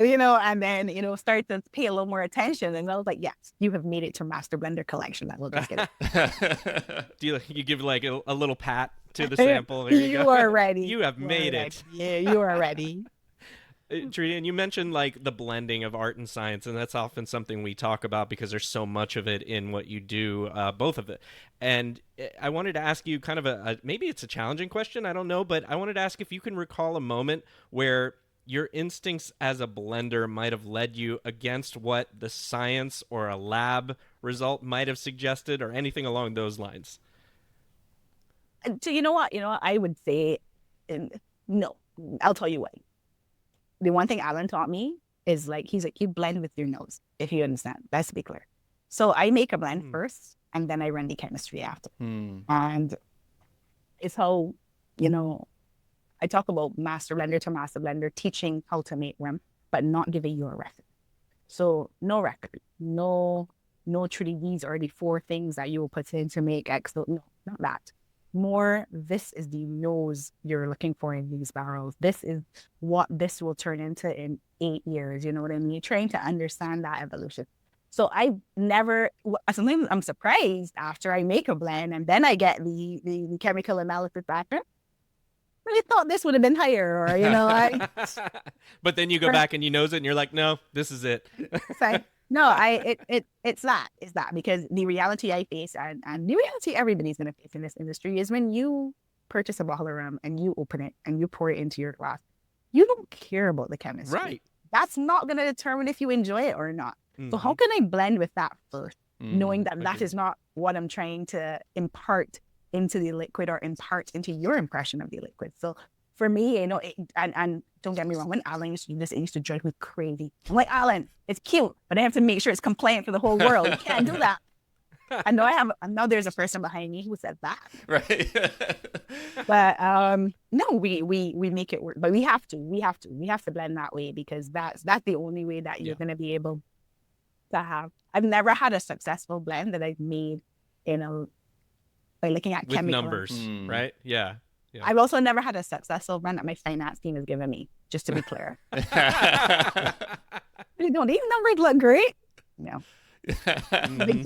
and then, start to pay a little more attention. And I was like, yes, you have made it to Master Blender collection. That will just get it. Do you give like a little pat to the sample? There you go. Are ready. You have made it. Yeah, you are ready. Trudiann, you mentioned like the blending of art and science, and that's often something we talk about because there's so much of it in what you do, both of it. And I wanted to ask you kind of maybe it's a challenging question, I don't know, but I wanted to ask if you can recall a moment where your instincts as a blender might have led you against what the science or a lab result might have suggested, or anything along those lines? So you know what? I would say, no. I'll tell you what. The one thing Alan taught me is he's like, you blend with your nose, if you understand. Let's be clear. So I make a blend first, and then I run the chemistry after. And it's how, I talk about master blender to master blender, teaching how to make rum, but not giving you a recipe. So no recipe, no Trudy, these are the 4 things that you will put in to make X. No, not that. More, this is the nose you're looking for in these barrels. This is what this will turn into in 8 years. You know what I mean? Trying to understand that evolution. So sometimes I'm surprised after I make a blend and then I get the chemical analysis back. I really thought this would have been higher, or, But then you go back and you nose it and you're like, no, this is it. No, it's that because the reality I face and the reality everybody's going to face in this industry is when you purchase a bottle of rum and you open it and you pour it into your glass, you don't care about the chemistry. Right. That's not going to determine if you enjoy it or not. So how can I blend with that first, knowing that is not what I'm trying to impart into the liquid or impart into your impression of the liquid. So for me, and don't get me wrong, when Alan used to do this, it used to drive me crazy. I'm like, Alan, it's cute, but I have to make sure it's compliant for the whole world. You can't do that. I know there's a person behind me who said that. Right. But no, we make it work. But we have to blend that way, because that's the only way that you're going to be able to have. I've never had a successful blend that I've made, by looking at with chemical numbers, right? Yeah. I've also never had a successful blend that my finance team has given me, just to be clear. These numbers look great. No. They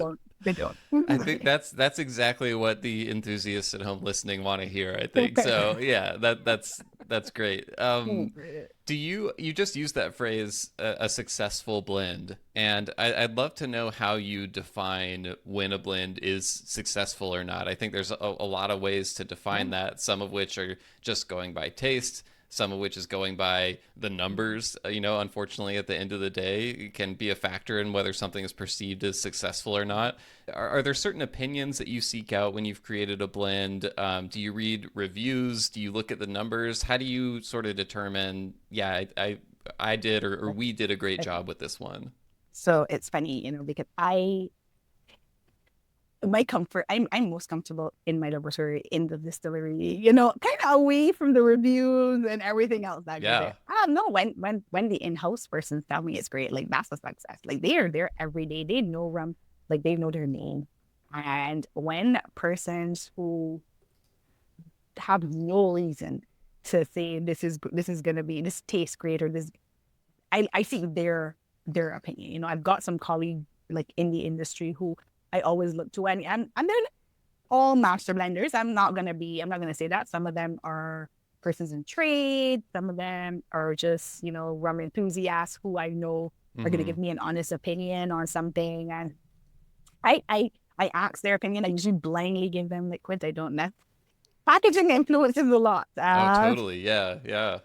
don't. I think that's exactly what the enthusiasts at home listening want to hear, I think. So yeah, that's great. Do you just used that phrase, a successful blend, and I'd love to know how you define when a blend is successful or not. I think there's a lot of ways to define that, some of which are just going by taste, some of which is going by the numbers. Unfortunately, at the end of the day, it can be a factor in whether something is perceived as successful or not. Are there certain opinions that you seek out when you've created a blend? Do you read reviews? Do you look at the numbers? How do you sort of determine, I did or we did a great job with this one? So it's funny, because my comfort, I'm most comfortable in my laboratory, in the distillery, kind of away from the reviews and everything else that goes there. I don't know, when the in-house persons tell me it's great, that's a success. They're there every day. They know rum, they know their name. And when persons who have no reason to say this is gonna be, this tastes great, or this, I see their opinion. I've got some colleagues in the industry who I always look to, and they're all master blenders. I'm not gonna say that. Some of them are persons in trade. Some of them are just, rum enthusiasts who I know are gonna give me an honest opinion on something. And I ask their opinion. I usually blindly give them liquids. I don't know. Packaging influences a lot. Totally. Yeah.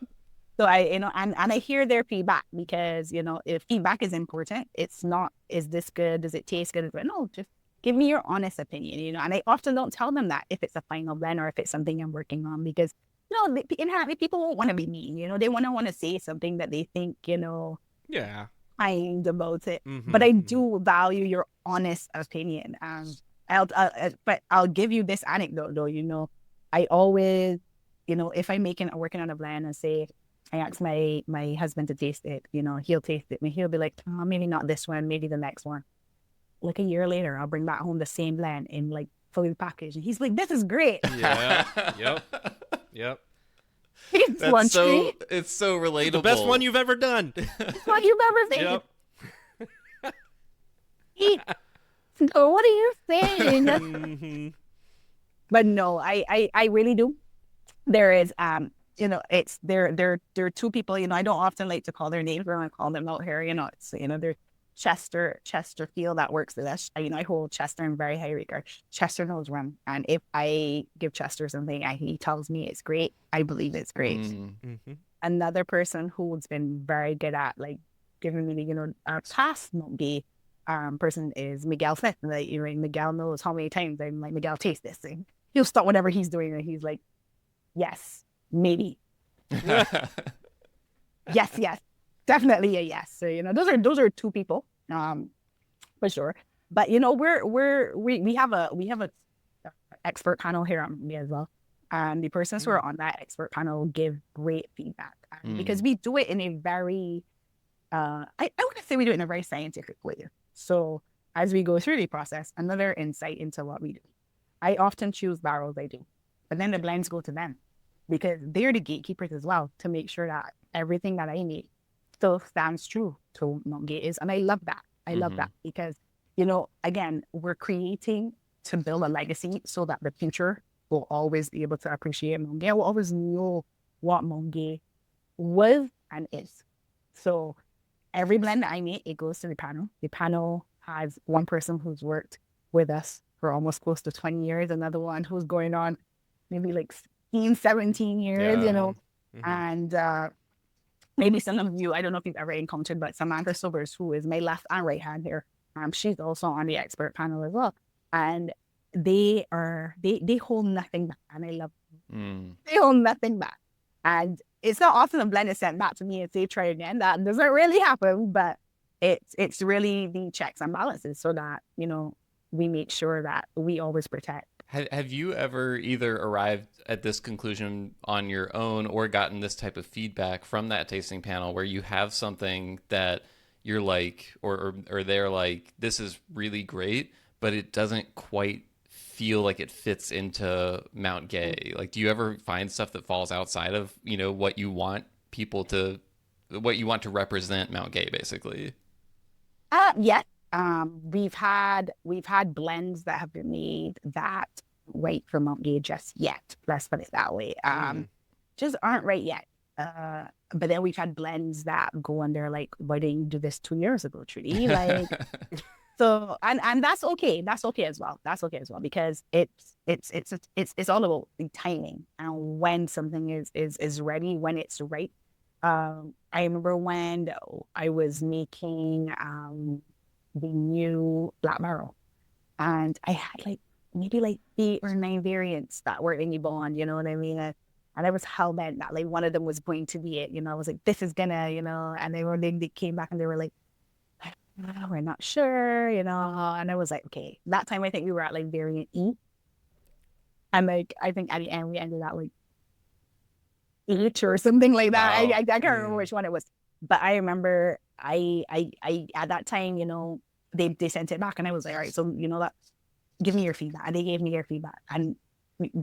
So and I hear their feedback, because, if feedback is important, it's not, is this good? Does it taste good? No, just give me your honest opinion, and I often don't tell them that if it's a final blend or if it's something I'm working on, because, inherently people won't want to be mean, they want to say something that they think, kind about it. But I do value your honest opinion. But I'll give you this anecdote though, I always, if I'm working on a blend, and say, I ask my husband to taste it, he'll taste it and he'll be like, oh, maybe not this one, maybe the next one. A year later, I'll bring back home the same blend in fully packaged, and he's like, this is great. Yeah. Yep. It's so relatable. The best one you've ever done. Best one you've ever seen. Yep. So what are you saying? But no, I really do. There is it's there are 2 people, I don't often like to call their names, but I call them out here, it's they're Chesterfield that works with us. I hold Chester in very high regard. Chester knows rum, and if I give Chester something and he tells me it's great, I believe it's great. Another person who's been very good at giving me a past Mount Gay person is Miguel Smith. Like, you know, Miguel knows how many times I'm like, Miguel, taste this thing. He'll stop whatever he's doing and he's like, yes, maybe. Yes, definitely a yes. So, you know, those are two people, for sure. But you know, we have a expert panel here on me as well. And the persons who are on that expert panel give great feedback, because we do it in a very, I wouldn't say we do it in a very scientific way. So as we go through the process, another insight into what we do. I often choose barrels, I do, but then the blends go to them because they're the gatekeepers as well to make sure that everything that I make still stands true to Mount Gay is. And I love that. I love that because, you know, again, we're creating to build a legacy so that the future will always be able to appreciate Mount Gay. Will always know what Mount Gay was and is. So every blend that I make, it goes to the panel. The panel has one person who's worked with us for almost close to 20 years, another one who's going on maybe like 16, 17 years, you know, and maybe some of you, I don't know if you've ever encountered, but Samantha Sobers, who is my left and right hand here, she's also on the expert panel as well. And they hold nothing back, and I love them. They hold nothing back. And it's not often a blend is sent back to me and say, try again. That doesn't really happen, but it's really the checks and balances so that, you know, we make sure that we always protect. Have you ever either arrived at this conclusion on your own or gotten this type of feedback from that tasting panel where you have something that you're like, or they're like, this is really great, but it doesn't quite feel like it fits into Mount Gay? Like, do you ever find stuff that falls outside of, you know, what you want to represent Mount Gay, basically? Yes. We've had blends that have been made that right for Mount Gay just yet. Let's put it that way. Just aren't right yet. But then we've had blends that go under like, why didn't you do this 2 years ago, Trudy? Like, so and that's okay. That's okay as well. That's okay as well because it's all about the timing and when something is ready, when it's right. I remember when I was making the new Black Barrel, and I had like maybe like 8 or 9 variants that were in the bond, you know what I mean? And I was hell-bent that like one of them was going to be it, you know. I was like, this is gonna, you know, and they came back and they were like, we're not sure, you know. And I was like, okay. That time I think we were at like variant E. And like I think at the end we ended at like H or something like that. Wow. I can't remember which one it was. But I remember I at that time, you know, they sent it back and I was like, all right, so you know that, give me your feedback. And they gave me their feedback. And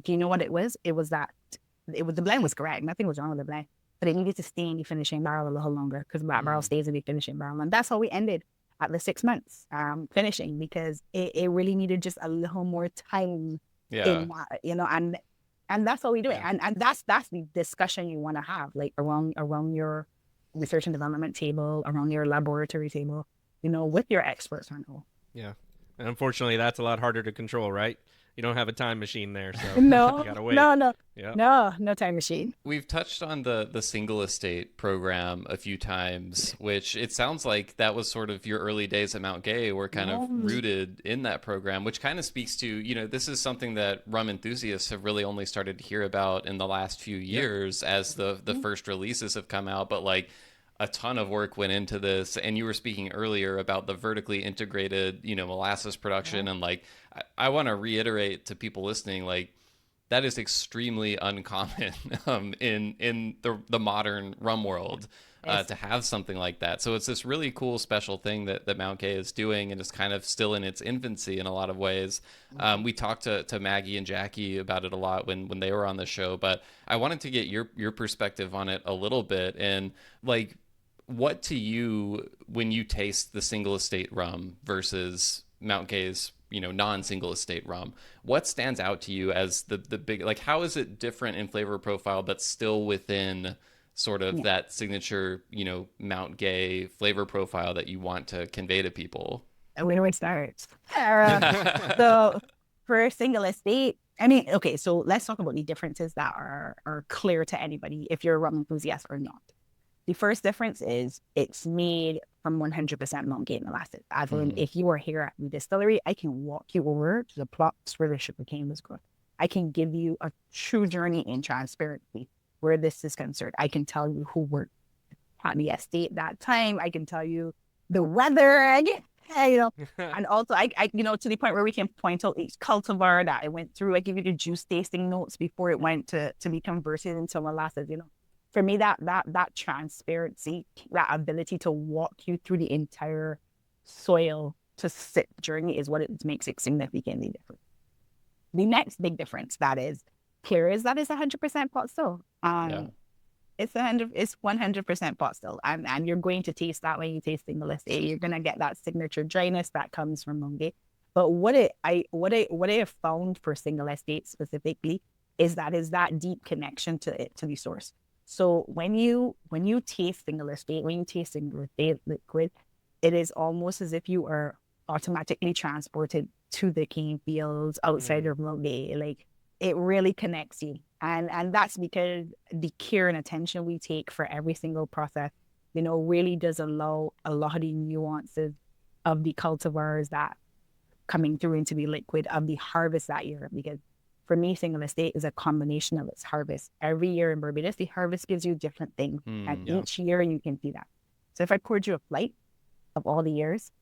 do you know what it was? It was the blend was correct. Nothing was wrong with the blend. But it needed to stay in the finishing barrel a little longer because Black Barrel stays in the finishing barrel. And that's how we ended at the 6 months finishing, because it really needed just a little more time in, you know, and that's how we do it. And that's the discussion you want to have, like around your research and development table, around your laboratory table, you know, with your experts on all. Yeah. And unfortunately, that's a lot harder to control, right? You don't have a time machine there, so no, you gotta wait. No time machine. We've touched on the single estate program a few times, which it sounds like that was sort of your early days at Mount Gay were kind of rooted in that program, which kind of speaks to, you know, this is something that rum enthusiasts have really only started to hear about in the last few years as the first releases have come out, but like a ton of work went into this. And you were speaking earlier about the vertically integrated, you know, molasses production. And like, I want to reiterate to people listening, like, that is extremely uncommon in the modern rum world to have something like that. So it's this really cool, special thing that Mount Gay is doing, and it's kind of still in its infancy in a lot of ways. We talked to Maggie and Jackie about it a lot when they were on the show, but I wanted to get your perspective on it a little bit. And like, what to you, when you taste the single estate rum versus Mount Gay's, you know, non-single estate rum, what stands out to you as the big, like, how is it different in flavor profile but still within sort of that signature, you know, Mount Gay flavor profile that you want to convey to people? And where do I start? So for single estate, I mean, okay, so let's talk about the differences that are clear to anybody if you're a rum enthusiast or not. The first difference is it's made from 100% Mount Gay molasses. As in, Mhm. if you are here at the distillery, I can walk you over to the plots where the sugarcane was grown. I can give you a true journey in transparency where this is concerned. I can tell you who worked on the estate that time. I can tell you the weather, and also to the point where we can point out each cultivar that I went through. I give you the juice tasting notes before it went to be converted into molasses. For me, that transparency, that ability to walk you through the entire soil to sit journey is what it makes it significantly different. The next big difference that is clear is that it's 100% pot still. Yeah. It's 100% pot still, and you're going to taste that when you taste single estate. You're gonna get that signature dryness that comes from Mount Gay. But what I have found for single estate specifically is that deep connection to the source. So when you taste single estate, when you taste single estate liquid, it is almost as if you are automatically transported to the cane fields outside of Mount Gay. Like, it really connects you. And that's because the care and attention we take for every single process, really does allow a lot of the nuances of the cultivars that coming through into the liquid of the harvest that year. Because for me, single estate is a combination of its harvest. Every year in Barbados, the harvest gives you different things. And each year you can see that. So if I poured you a flight of all the years,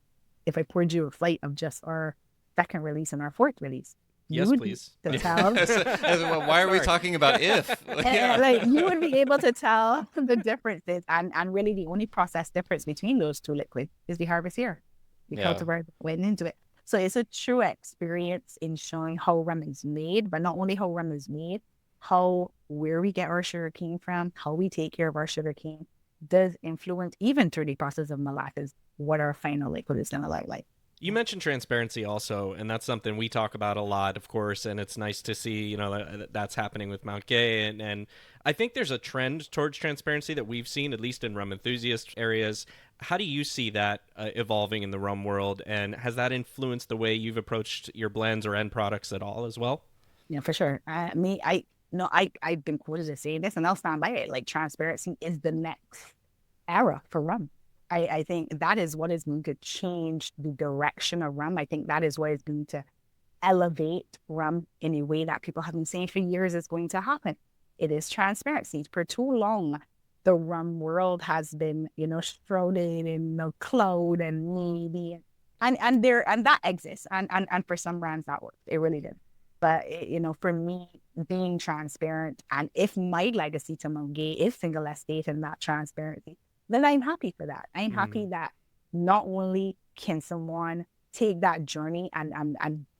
if I poured you a flight of just our second release and our fourth release, yes, please. To tell. Why are we talking about if? Like, you would be able to tell the differences, and really the only process difference between those two liquids is the harvest year. The cultivar went into it. So it's a true experience in showing how rum is made, but not only how rum is made, where we get our sugarcane from, how we take care of our sugarcane does influence, even through the process of molasses, what our final liquid is going to look like. You mentioned transparency also, and that's something we talk about a lot, of course, and it's nice to see, that's happening with Mount Gay. And I think there's a trend towards transparency that we've seen, at least in rum enthusiast areas. How do you see that evolving in the rum world, and has that influenced the way you've approached your blends or end products at all as well? Yeah, for sure. I've been quoted as saying this, and I'll stand by it. Like, transparency is the next era for rum. I think that is what is going to change the direction of rum. I think that is what is going to elevate rum in a way that people have been saying for years is going to happen. It is transparency. For too long, the rum world has been, shrouded in the cloud and maybe, and that exists. And for some brands that works. It really did. But, for me, being transparent, and if my legacy to Mount Gay is single estate and that transparency, then I'm happy for that. I'm happy that not only can someone take that journey and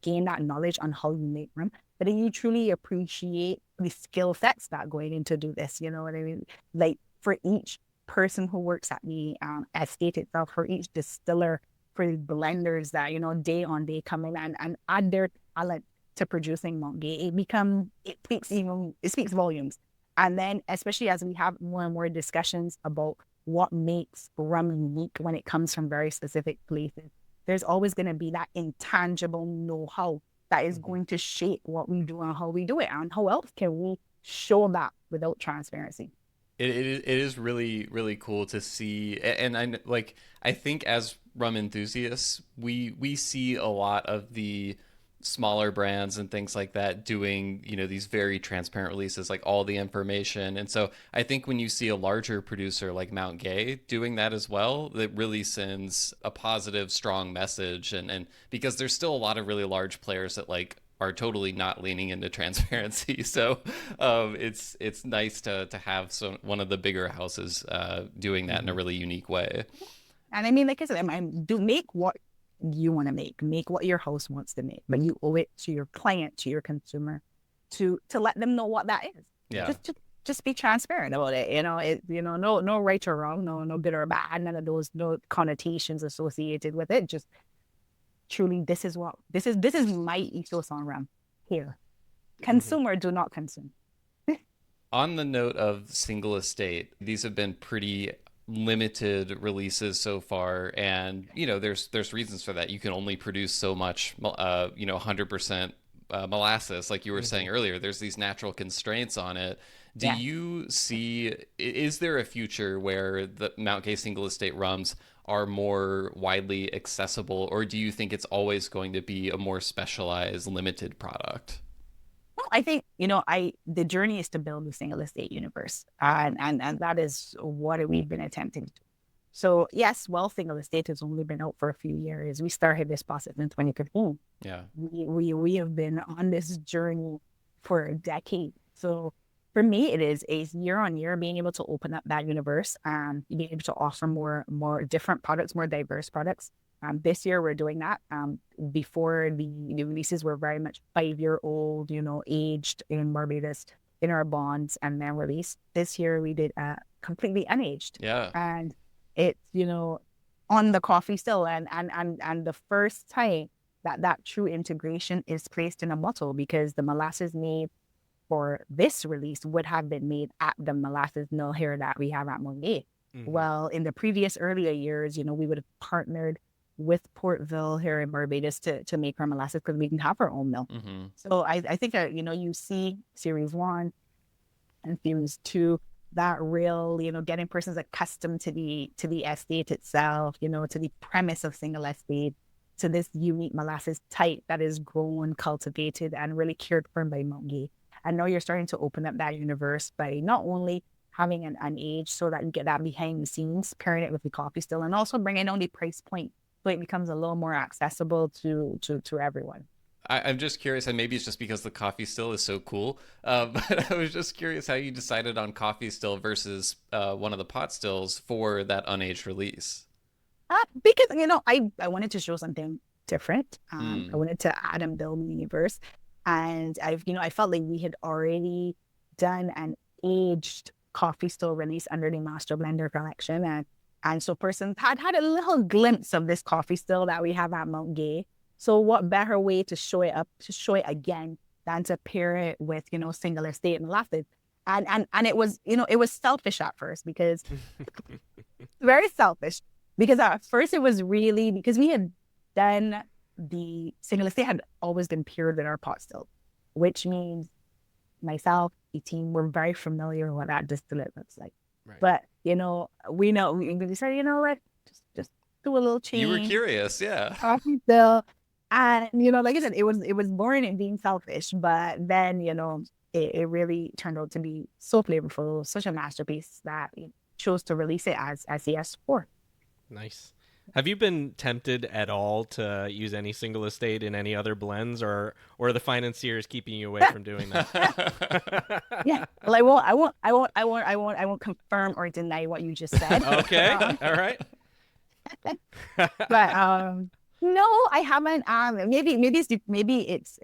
gain that knowledge on how you make rum, but then you truly appreciate the skill sets that going into do this. You know what I mean? Like, for each person who works at the estate itself, for each distiller, for the blenders that, day on day come in and add their talent to producing Mount Gay, it speaks volumes. And then, especially as we have more and more discussions about what makes rum unique when it comes from very specific places, there's always going to be that intangible know-how that is going to shape what we do and how we do it. And how else can we show that without transparency? It is really, really cool to see. And I think as rum enthusiasts, we see a lot of the smaller brands and things like that doing, these very transparent releases, like all the information. And so I think when you see a larger producer like Mount Gay doing that as well, that really sends a positive, strong message. And because there's still a lot of really large players that are totally not leaning into transparency. So it's nice to have one of the bigger houses doing that in a really unique way. And I mean, like I said, do make what you want to make what your house wants to make, but you owe it to your client, to your consumer, to let them know what that is. Yeah. Just be transparent about it. No right or wrong, no good or bad, none of those, no connotations associated with it. Just truly, this is my ethos on rum here. Consumer, do not consume. On the note of single estate, these have been pretty limited releases so far, and there's reasons for that. You can only produce so much 100% molasses, like you were saying earlier. There's these natural constraints on it. Do Yeah. you see, is there a future where the Mount Gay single estate rums are more widely accessible, or do you think it's always going to be a more specialized, limited product? Well, I think, the journey is to build the single estate universe. And that is what we've been attempting to. So yes, well, single estate has only been out for a few years. We started this process in 2015. Yeah. We have been on this journey for a decade. So for me, it is a year on year being able to open up that universe and being able to offer more different products, more diverse products. This year we're doing that. Before the releases were very much 5-year-old, aged in Barbados in our bonds and then released. This year we did completely unaged. Yeah. And it's, on the coffee still and the first time that true integration is placed in a bottle, because the molasses made for this release would have been made at the molasses mill here that we have at Mount Gay. Well, in the previous earlier years, we would have partnered with Portville here in Barbados to make our molasses because we can have our own mill. So I think that, you see Series 1 and Series 2, that real, getting persons accustomed to the estate itself, to the premise of single estate, to this unique molasses type that is grown, cultivated, and really cared for by Mount Gay. And now you're starting to open up that universe by not only having an unaged so that you get that behind the scenes, pairing it with the coffee still, and also bringing down the price point so it becomes a little more accessible to everyone. I'm just curious, and maybe it's just because the coffee still is so cool, but I was just curious how you decided on coffee still versus one of the pot stills for that unaged release. Because, I wanted to show something different. I wanted to add and build the universe. And I felt like we had already done an aged coffee still release under the Master Blender collection. And so persons had a little glimpse of this coffee still that we have at Mount Gay. So what better way to show it again than to pair it with, single estate and molasses. And it was, it was selfish at first, because very selfish, because at first it was really because we had done the single estate had always been paired with our pot still, which means myself, the team, were very familiar with what that distillate looks like. Right. But, we decided, let's just do a little change. You were curious, yeah. Coffee still. And, like I said, it was born in being selfish, but then, it really turned out to be so flavorful, such a masterpiece that we chose to release it as the S4. Nice. Have you been tempted at all to use any single estate in any other blends, or are the financiers keeping you away from doing that? Yeah. Well, I won't confirm or deny what you just said. Okay. All right. But no, I haven't. Maybe it's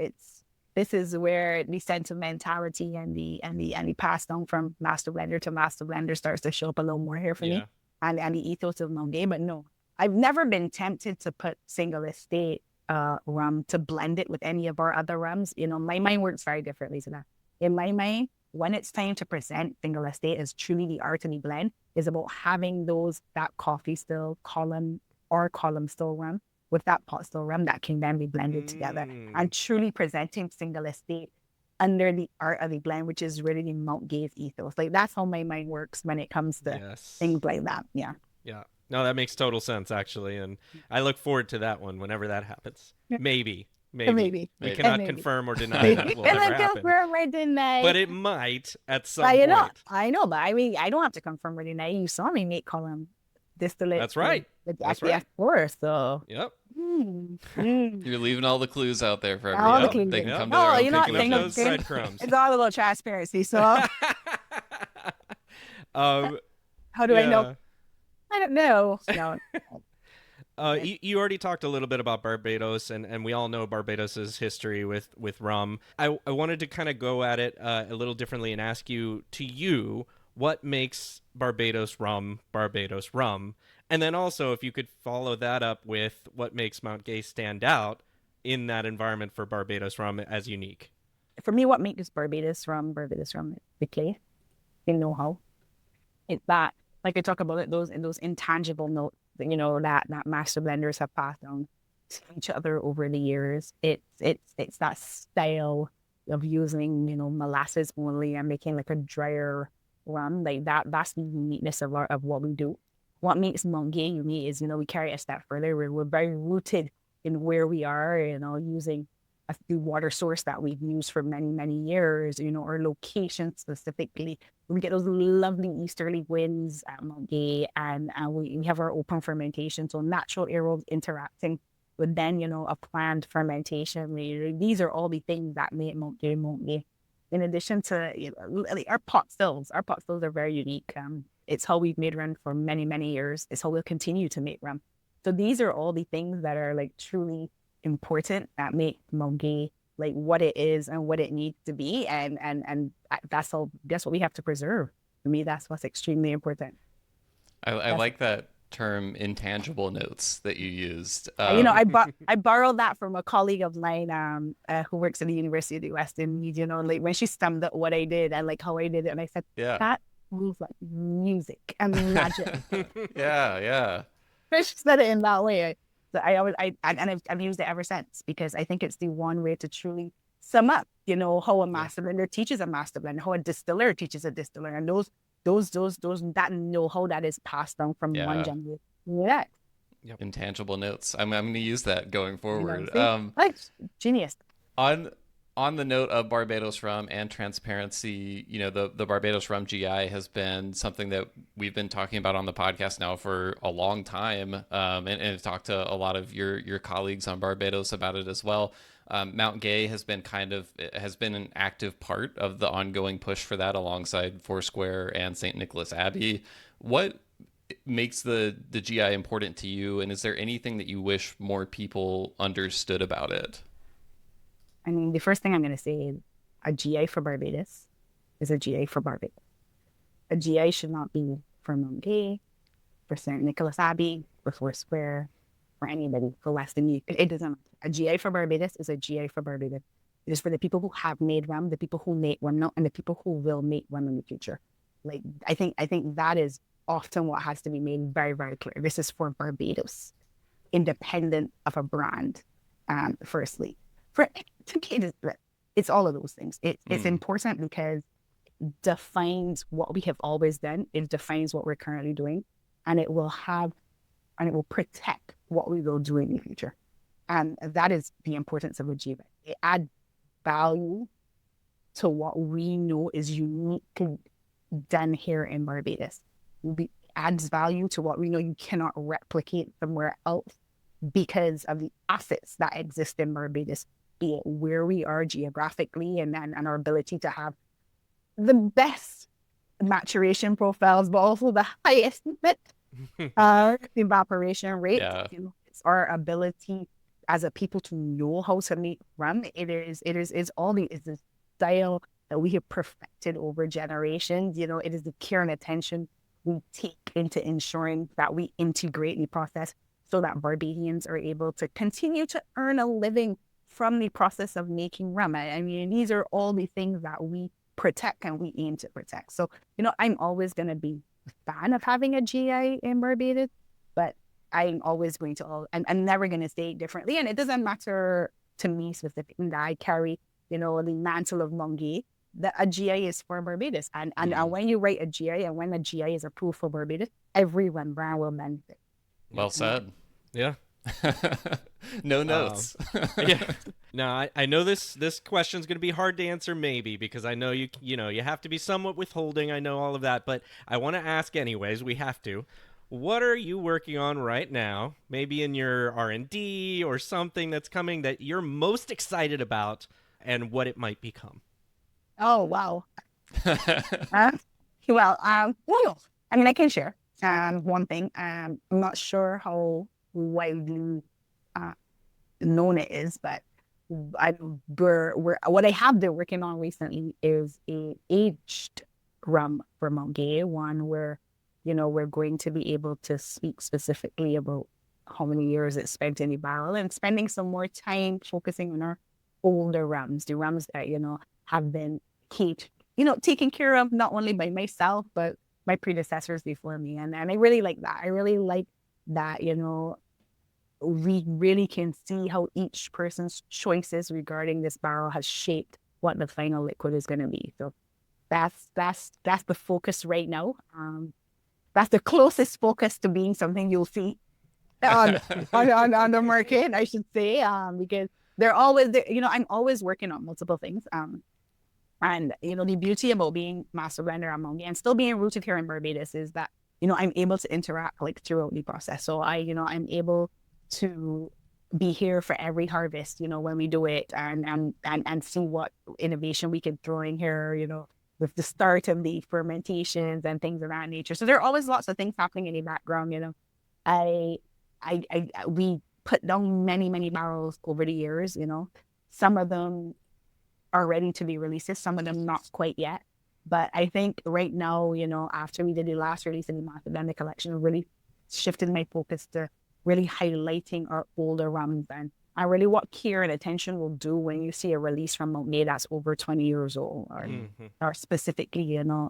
this is where the sentimentality and the pass down from master blender to master blender starts to show up a little more here for me, and the ethos of Mount Gay. But no, I've never been tempted to put single estate rum to blend it with any of our other rums. My mind works very differently to that. In my mind, when it's time to present single estate as truly the art of the blend, is about having that coffee still column still rum with that pot still rum that can then be blended together, and truly presenting single estate under the art of the blend, which is really the Mount Gay's ethos. Like, that's how my mind works when it comes to things like that. Yeah. Yeah. No, that makes total sense, actually, and I look forward to that one whenever that happens. Maybe. We cannot confirm or deny that will ever happen. But it might at some point. I know, but I don't have to confirm or deny. You saw me make column distillate. That's right. That's right. F4, so. Yep. You're leaving all the clues out there for everyone. They can come to their own conclusions. It's all a little transparency, so. How do I know? I don't know. No. You already talked a little bit about Barbados, and we all know Barbados's history with rum. I wanted to kind of go at it a little differently and ask you, what makes Barbados rum? And then also, if you could follow that up with what makes Mount Gay stand out in that environment for Barbados rum as unique. For me, what makes Barbados rum, the clay, the know-how. It's that, like I talk about it, those intangible notes, that master blenders have passed down. each other over the years. It's that style of using, molasses only and making like a drier rum. Like that's the uniqueness of what we do. What makes Mount Gay unique is, we carry it a step further. We're very rooted in where we are, using the water source that we've used for many, many years, our location specifically. We get those lovely easterly winds at Mount Gay, and we have our open fermentation, so natural aerobic interacting with then, a planned fermentation. These are all the things that make Mount Gay Mount Gay. In addition to, like our pot stills are very unique. It's how we've made rum for many, many years. It's how we'll continue to make rum. So these are all the things that are like truly important that make Mount Gay like what it is and what it needs to be, and that's what we have to preserve. For me, that's what's extremely important. I like that term, intangible notes, that you used. I borrowed that from a colleague of mine who works at the University of the West Indies. Like when she summed up what I did and like how I did it, and I said, that moves like music and magic. yeah. She said it in that way. So I've used it ever since, because I think it's the one way to truly sum up, how a master blender teaches a master blender, how a distiller teaches a distiller, and those that know-how that is passed down from one generation to the next. Yep. Intangible notes. I'm going to use that going forward. Genius. On the note of Barbados rum and transparency, the Barbados rum GI has been something that we've been talking about on the podcast now for a long time, and I've talked to a lot of your colleagues on Barbados about it as well. Mount Gay has been an active part of the ongoing push for that, alongside Foursquare and St. Nicholas Abbey. What makes the GI important to you, and is there anything that you wish more people understood about it? I mean, the first thing I'm going to say is a GI for Barbados is a GI for Barbados. A GI should not be for Mount Gay, for St. Nicholas Abbey, for Foursquare, for anybody, for West Indies. It doesn't matter. A GI for Barbados is a GI for Barbados. It is for the people who have made rum, the people who make rum now, and the people who will make rum in the future. Like, I think that is often what has to be made very, very clear. This is for Barbados, independent of a brand, firstly. It's all of those things. It's important because it defines what we have always done. It defines what we're currently doing, and it will protect what we will do in the future. And that is the importance of a GI. It adds value to what we know is uniquely done here in Barbados. It adds value to what we know you cannot replicate somewhere else because of the assets that exist in Barbados, be it where we are geographically and our ability to have the best maturation profiles, but also the highest evaporation rate. It's our ability as a people to know how to make rum. It's the style that we have perfected over generations. It is the care and attention we take into ensuring that we integrate the process so that Barbadians are able to continue to earn a living from the process of making rum. I mean, these are all the things that we protect and we aim to protect. So, I'm always going to be a fan of having a GI in Barbados, but I'm always going to, I'm never going to say it differently. And it doesn't matter to me specifically that I carry, the mantle of Mount Gay, that a GI is for Barbados. And when you write a GI and when a GI is approved for Barbados, everyone brand will benefit. Well said. Yeah. No notes. Yeah. Now I know this question's going to be hard to answer, maybe, because I know you have to be somewhat withholding. I know all of that, but I want to ask anyways. We have to. What are you working on right now? Maybe in your R&D or something that's coming that you're most excited about, and what it might become. Oh wow. Well, I mean, I can share one thing. I'm not sure how widely known it is, but what I have been working on recently is a aged rum for Mount Gay, one where we're going to be able to speak specifically about how many years it's spent in the barrel, and spending some more time focusing on our older rums, the rums that have been taken care of not only by myself but my predecessors before me, and I really like that. I really like that we really can see how each person's choices regarding this barrel has shaped what the final liquid is going to be. So that's the focus right now. That's the closest focus to being something you'll see on the market, I should say, because they're always there, I'm always working on multiple things. And the beauty about being master blender at Mount Gay and still being rooted here in Barbados is that I'm able to interact like throughout the process. So I'm able to be here for every harvest, when we do it, and see what innovation we can throw in here, with the start of the fermentations and things of that nature. So there are always lots of things happening in the background. We put down many, many barrels over the years. Some of them are ready to be released, some of them not quite yet. But I think right now, after we did the last release in the Master Blender collection, really shifted my focus to really highlighting our older rums and really what care and attention will do when you see a release from Mount Gay that's over 20 years old, or specifically, a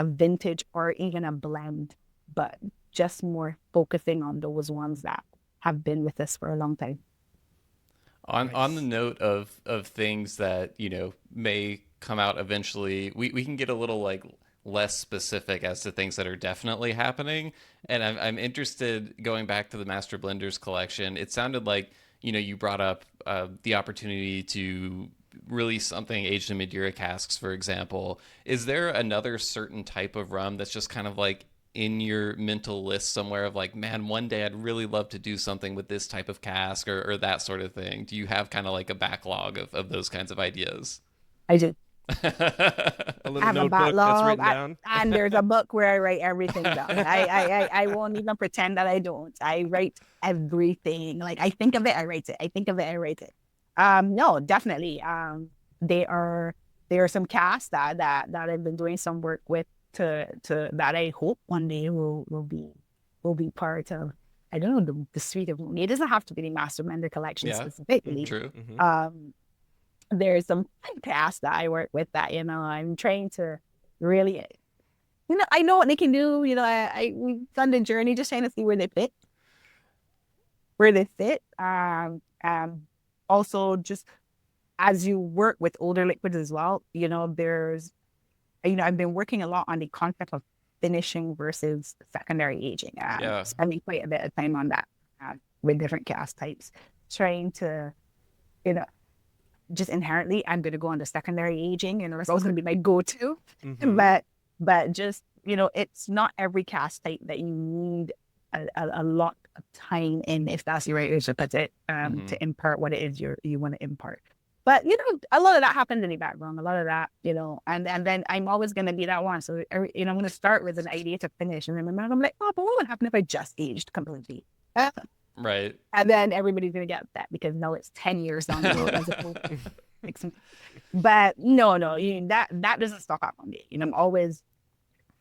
vintage or even a blend, but just more focusing on those ones that have been with us for a long time. On the note of things that may come out eventually, we can get a little like less specific as to things that are definitely happening. And I'm interested, going back to the Master Blenders collection. It sounded like you brought up the opportunity to release something aged in Madeira casks, for example. Is there another certain type of rum that's just kind of like in your mental list somewhere of like, man, one day I'd really love to do something with this type of cask or that sort of thing? Do you have kind of like a backlog of those kinds of ideas? I do. A little notebook that's written down. And there's a book where I write everything down. I won't even pretend that I don't. I write everything. Like, I think of it, I write it. I think of it, I write it. No, definitely. There are some casks that I've been doing some work with to that I hope one day will be part of, I don't know, the suite of Mount Gay. It doesn't have to be the Master Blender collection specifically. True. Mm-hmm. There's some casks that I work with that I'm trying to really, I know what they can do. We've done the journey, just trying to see where they fit. Also, just as you work with older liquids as well, there's, I've been working a lot on the concept of finishing versus secondary aging. Spending quite a bit of time on that with different cask types, trying to, just inherently, I'm going to go on the secondary aging, that's always going to be my go-to. Mm-hmm. But just, it's not every cask type that you need a lot of time in, if that's the right way to put it, to impart what it is you want to impart. But, a lot of that happens in the background, a lot of that, and then I'm always going to be that one. So, I'm going to start with an idea to finish. And then I'm like, oh, but what would happen if I just aged completely? Right. And then everybody's going to get upset because no, it's 10 years down the road as opposed to But no, that doesn't stop at Mount Gay. I'm always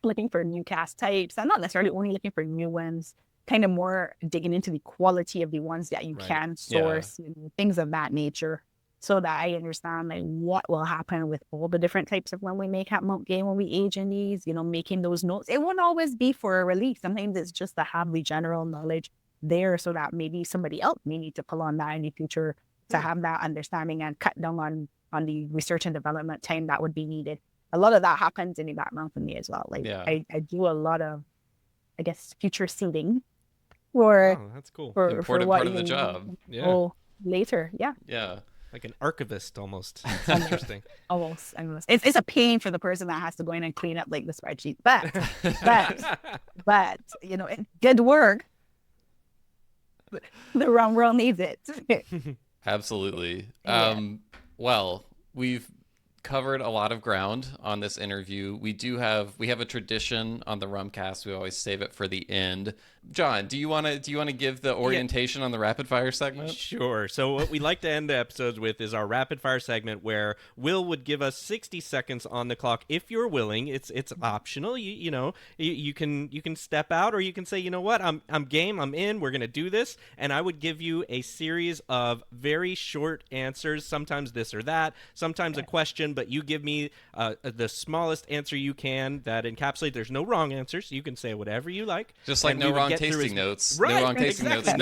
looking for new cask types. I'm not necessarily only looking for new ones, kind of more digging into the quality of the ones that you can source, things of that nature, so that I understand like what will happen with all the different types of rum we make at Mount Gay when we age in these, making those notes. It won't always be for a release. Sometimes it's just to have the general knowledge there so that maybe somebody else may need to pull on that in the future to have that understanding and cut down on the research and development time that would be needed. A lot of that happens in the background for me as well. Like I do a lot of, I guess, future seeding that's cool. For important what part of the job. Later. Yeah. Like an archivist almost. It's interesting. Almost. It's a pain for the person that has to go in and clean up like the spreadsheet. But it's good work. The rum world needs it. Absolutely. Yeah. Well, we've covered a lot of ground on this interview. We have a tradition on the Rumcast. We always save it for the end. John, do you want to give the orientation on the rapid fire segment? Sure. So what we like to end the episodes with is our rapid fire segment, where Will would give us 60 seconds on the clock if you're willing. It's optional. You can step out, or you can say, you know what, I'm game, I'm in, we're gonna do this. And I would give you a series of very short answers, sometimes this or that, sometimes a question, but you give me the smallest answer you can that encapsulates. There's no wrong answers. You can say whatever you like. Just like no wrong tasting notes. Right, no wrong tasting exactly.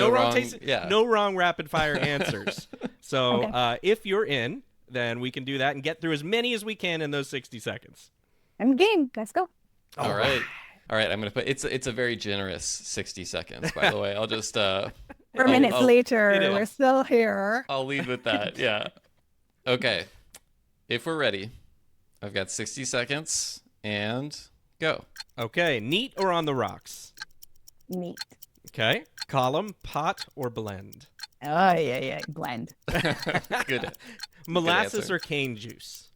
notes. No wrong rapid fire answers. So Okay. if you're in, then we can do that and get through as many as we can in those 60 seconds. I'm game. Let's go. All right. I'm gonna put it's a very generous 60 seconds. By the way, I'll just 4 minutes later, we're still here. I'll lead with that. Yeah. Okay. If we're ready, I've got 60 seconds and go. Okay, neat or on the rocks? Neat. Okay, column, pot, or blend? Oh, yeah. Blend. Good. Molasses or cane juice?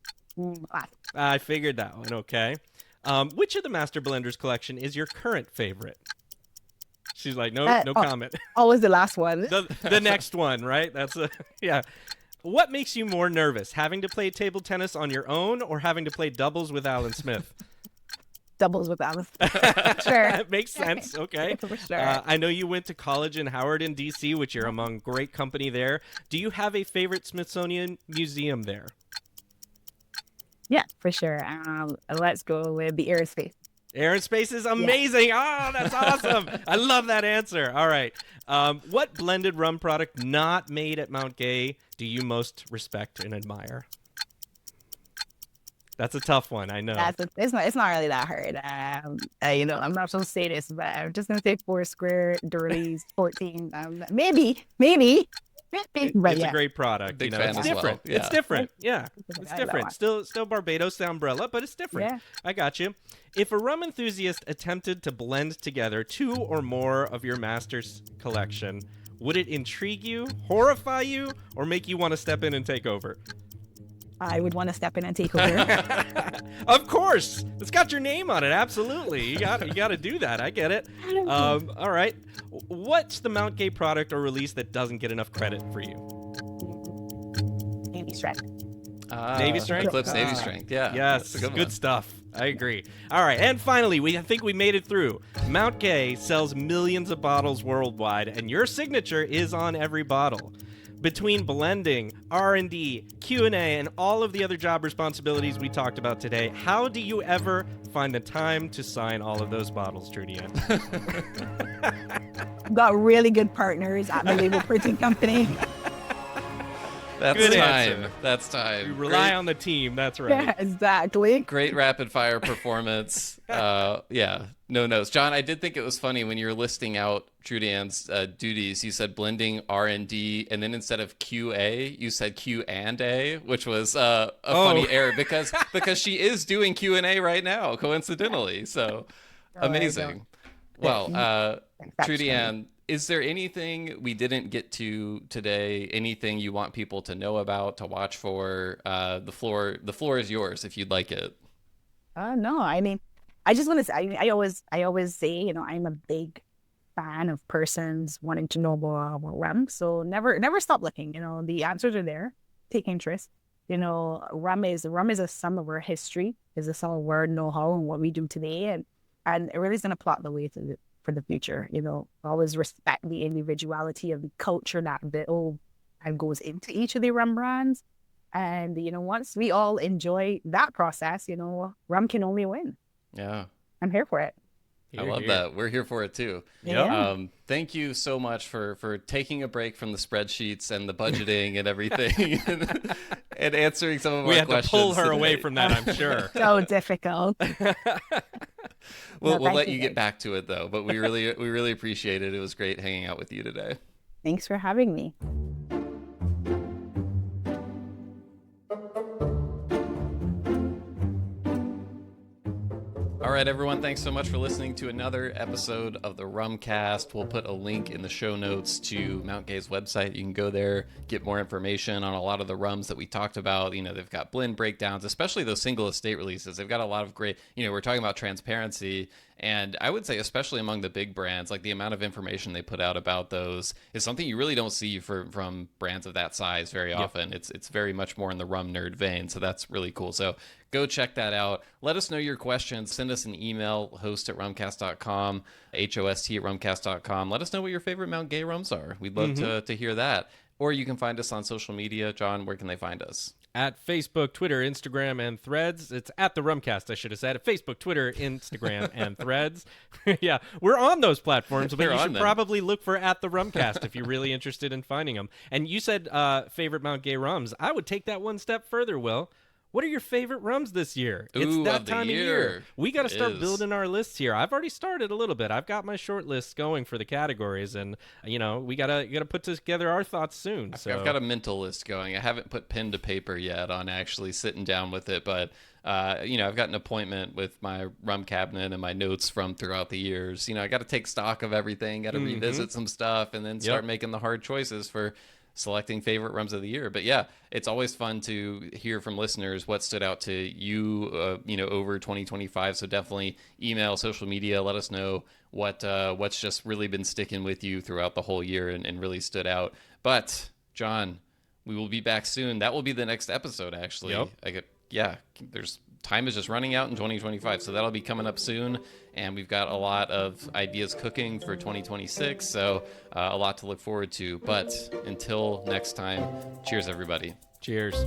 I figured that one. Okay. Which of the Master Blenders collection is your current favorite? She's like, no comment. Always the last one. The next one, right? Yeah. What makes you more nervous, having to play table tennis on your own or having to play doubles with Alan Smith? Doubles with Alan. Sure. That makes sense. Okay. For sure. I know you went to college in Howard in D.C., which you're among great company there. Do you have a favorite Smithsonian museum there? Yeah, for sure. Let's go with the aerospace. Aerospace is amazing. Oh, that's awesome. I love that answer. All right. What blended rum product not made at Mount Gay do you most respect and admire? That's a tough one. I know. It's not really that hard. I'm not supposed to say this, but I'm just gonna say Foursquare, Dirties, 14. Maybe. It's a great product. Big you know, fan it's as different. well. Yeah. It's different. Yeah, it's different. Still Barbados, the umbrella, but it's different. Yeah. I got you. If a rum enthusiast attempted to blend together 2 or more of your master's collection, would it intrigue you, horrify you, or make you want to step in and take over? I would want to step in and take over. Of course, it's got your name on it. Absolutely, you got to do that. I get it. All right, what's the Mount Gay product or release that doesn't get enough credit for you? Navy strength. Navy strength. Eclipse Navy strength. Yeah. Yes, That's a good stuff. I agree. All right, and finally, I think we made it through. Mount Gay sells millions of bottles worldwide, and your signature is on every bottle. Between blending, R&D, Q&A, and all of the other job responsibilities we talked about today, how do you ever find the time to sign all of those bottles, Trudiann? Got really good partners at the label printing company. That's Good time. answer. That's time. You rely on the team, that's right. Yeah, exactly. Great rapid fire performance. Yeah, no notes. John, I did think it was funny when you were listing out Trudiann's duties. You said blending R&D, and then instead of QA, you said Q and A, which was a funny error because she is doing Q&A right now, coincidentally. So amazing. Well, Trudiann, is there anything we didn't get to today? Anything you want people to know about, to watch for? The floor is yours if you'd like it. No, I mean, I just want to say, I always say, I'm a big fan of persons wanting to know more about rum. So never stop looking. The answers are there. Take interest. Rum is a sum of our history. Is a sum of our know-how and what we do today, and it really is going to plot the way for the future. Always respect the individuality of the culture that builds and goes into each of the rum brands. And, once we all enjoy that process, rum can only win. Yeah. I'm here for it. I love that. We're here for it too. Yeah. Thank you so much for taking a break from the spreadsheets and the budgeting and everything and answering some of our questions. We had to pull her today. away from that, I'm sure. So difficult. We'll let you get back to it though, but we really appreciate it. It was great hanging out with you today. Thanks for having me. All right, everyone, thanks so much for listening to another episode of the Rumcast. We'll put a link in the show notes to Mount Gay's website. You can go there, get more information on a lot of the rums that we talked about. They've got blend breakdowns, especially those single estate releases. They've got a lot of great, we're talking about transparency. And I would say, especially among the big brands, like the amount of information they put out about those is something you really don't see from brands of that size very often. It's very much more in the rum nerd vein. So that's really cool. So go check that out. Let us know your questions. Send us an email, host@rumcast.com, host@rumcast.com. Let us know what your favorite Mount Gay rums are. We'd love to hear that. Or you can find us on social media. John, where can they find us? at Facebook, Twitter, Instagram, and Threads. It's at the Rumcast, I should have said. At Facebook, Twitter, Instagram, and Threads. Yeah, we're on those platforms, but you should probably look for at the Rumcast if you're really interested in finding them. And you said favorite Mount Gay rums. I would take that one step further, Will. What are your favorite rums this year? It's that time of year. We got to start building our lists here. I've already started a little bit. I've got my short lists going for the categories, and we gotta put together our thoughts soon. I've got a mental list going. I haven't put pen to paper yet on actually sitting down with it, but I've got an appointment with my rum cabinet and my notes from throughout the years. I got to take stock of everything. Got to revisit some stuff, and then start making the hard choices for selecting favorite rums of the year. But yeah, it's always fun to hear from listeners what stood out to you, over 2025. So definitely email, social media, let us know what's just really been sticking with you throughout the whole year and really stood out. But John, we will be back soon. That will be the next episode, actually. Yep. There's time is just running out in 2025, so that'll be coming up soon, and we've got a lot of ideas cooking for 2026, so a lot to look forward to. But until next time, cheers everybody. Cheers.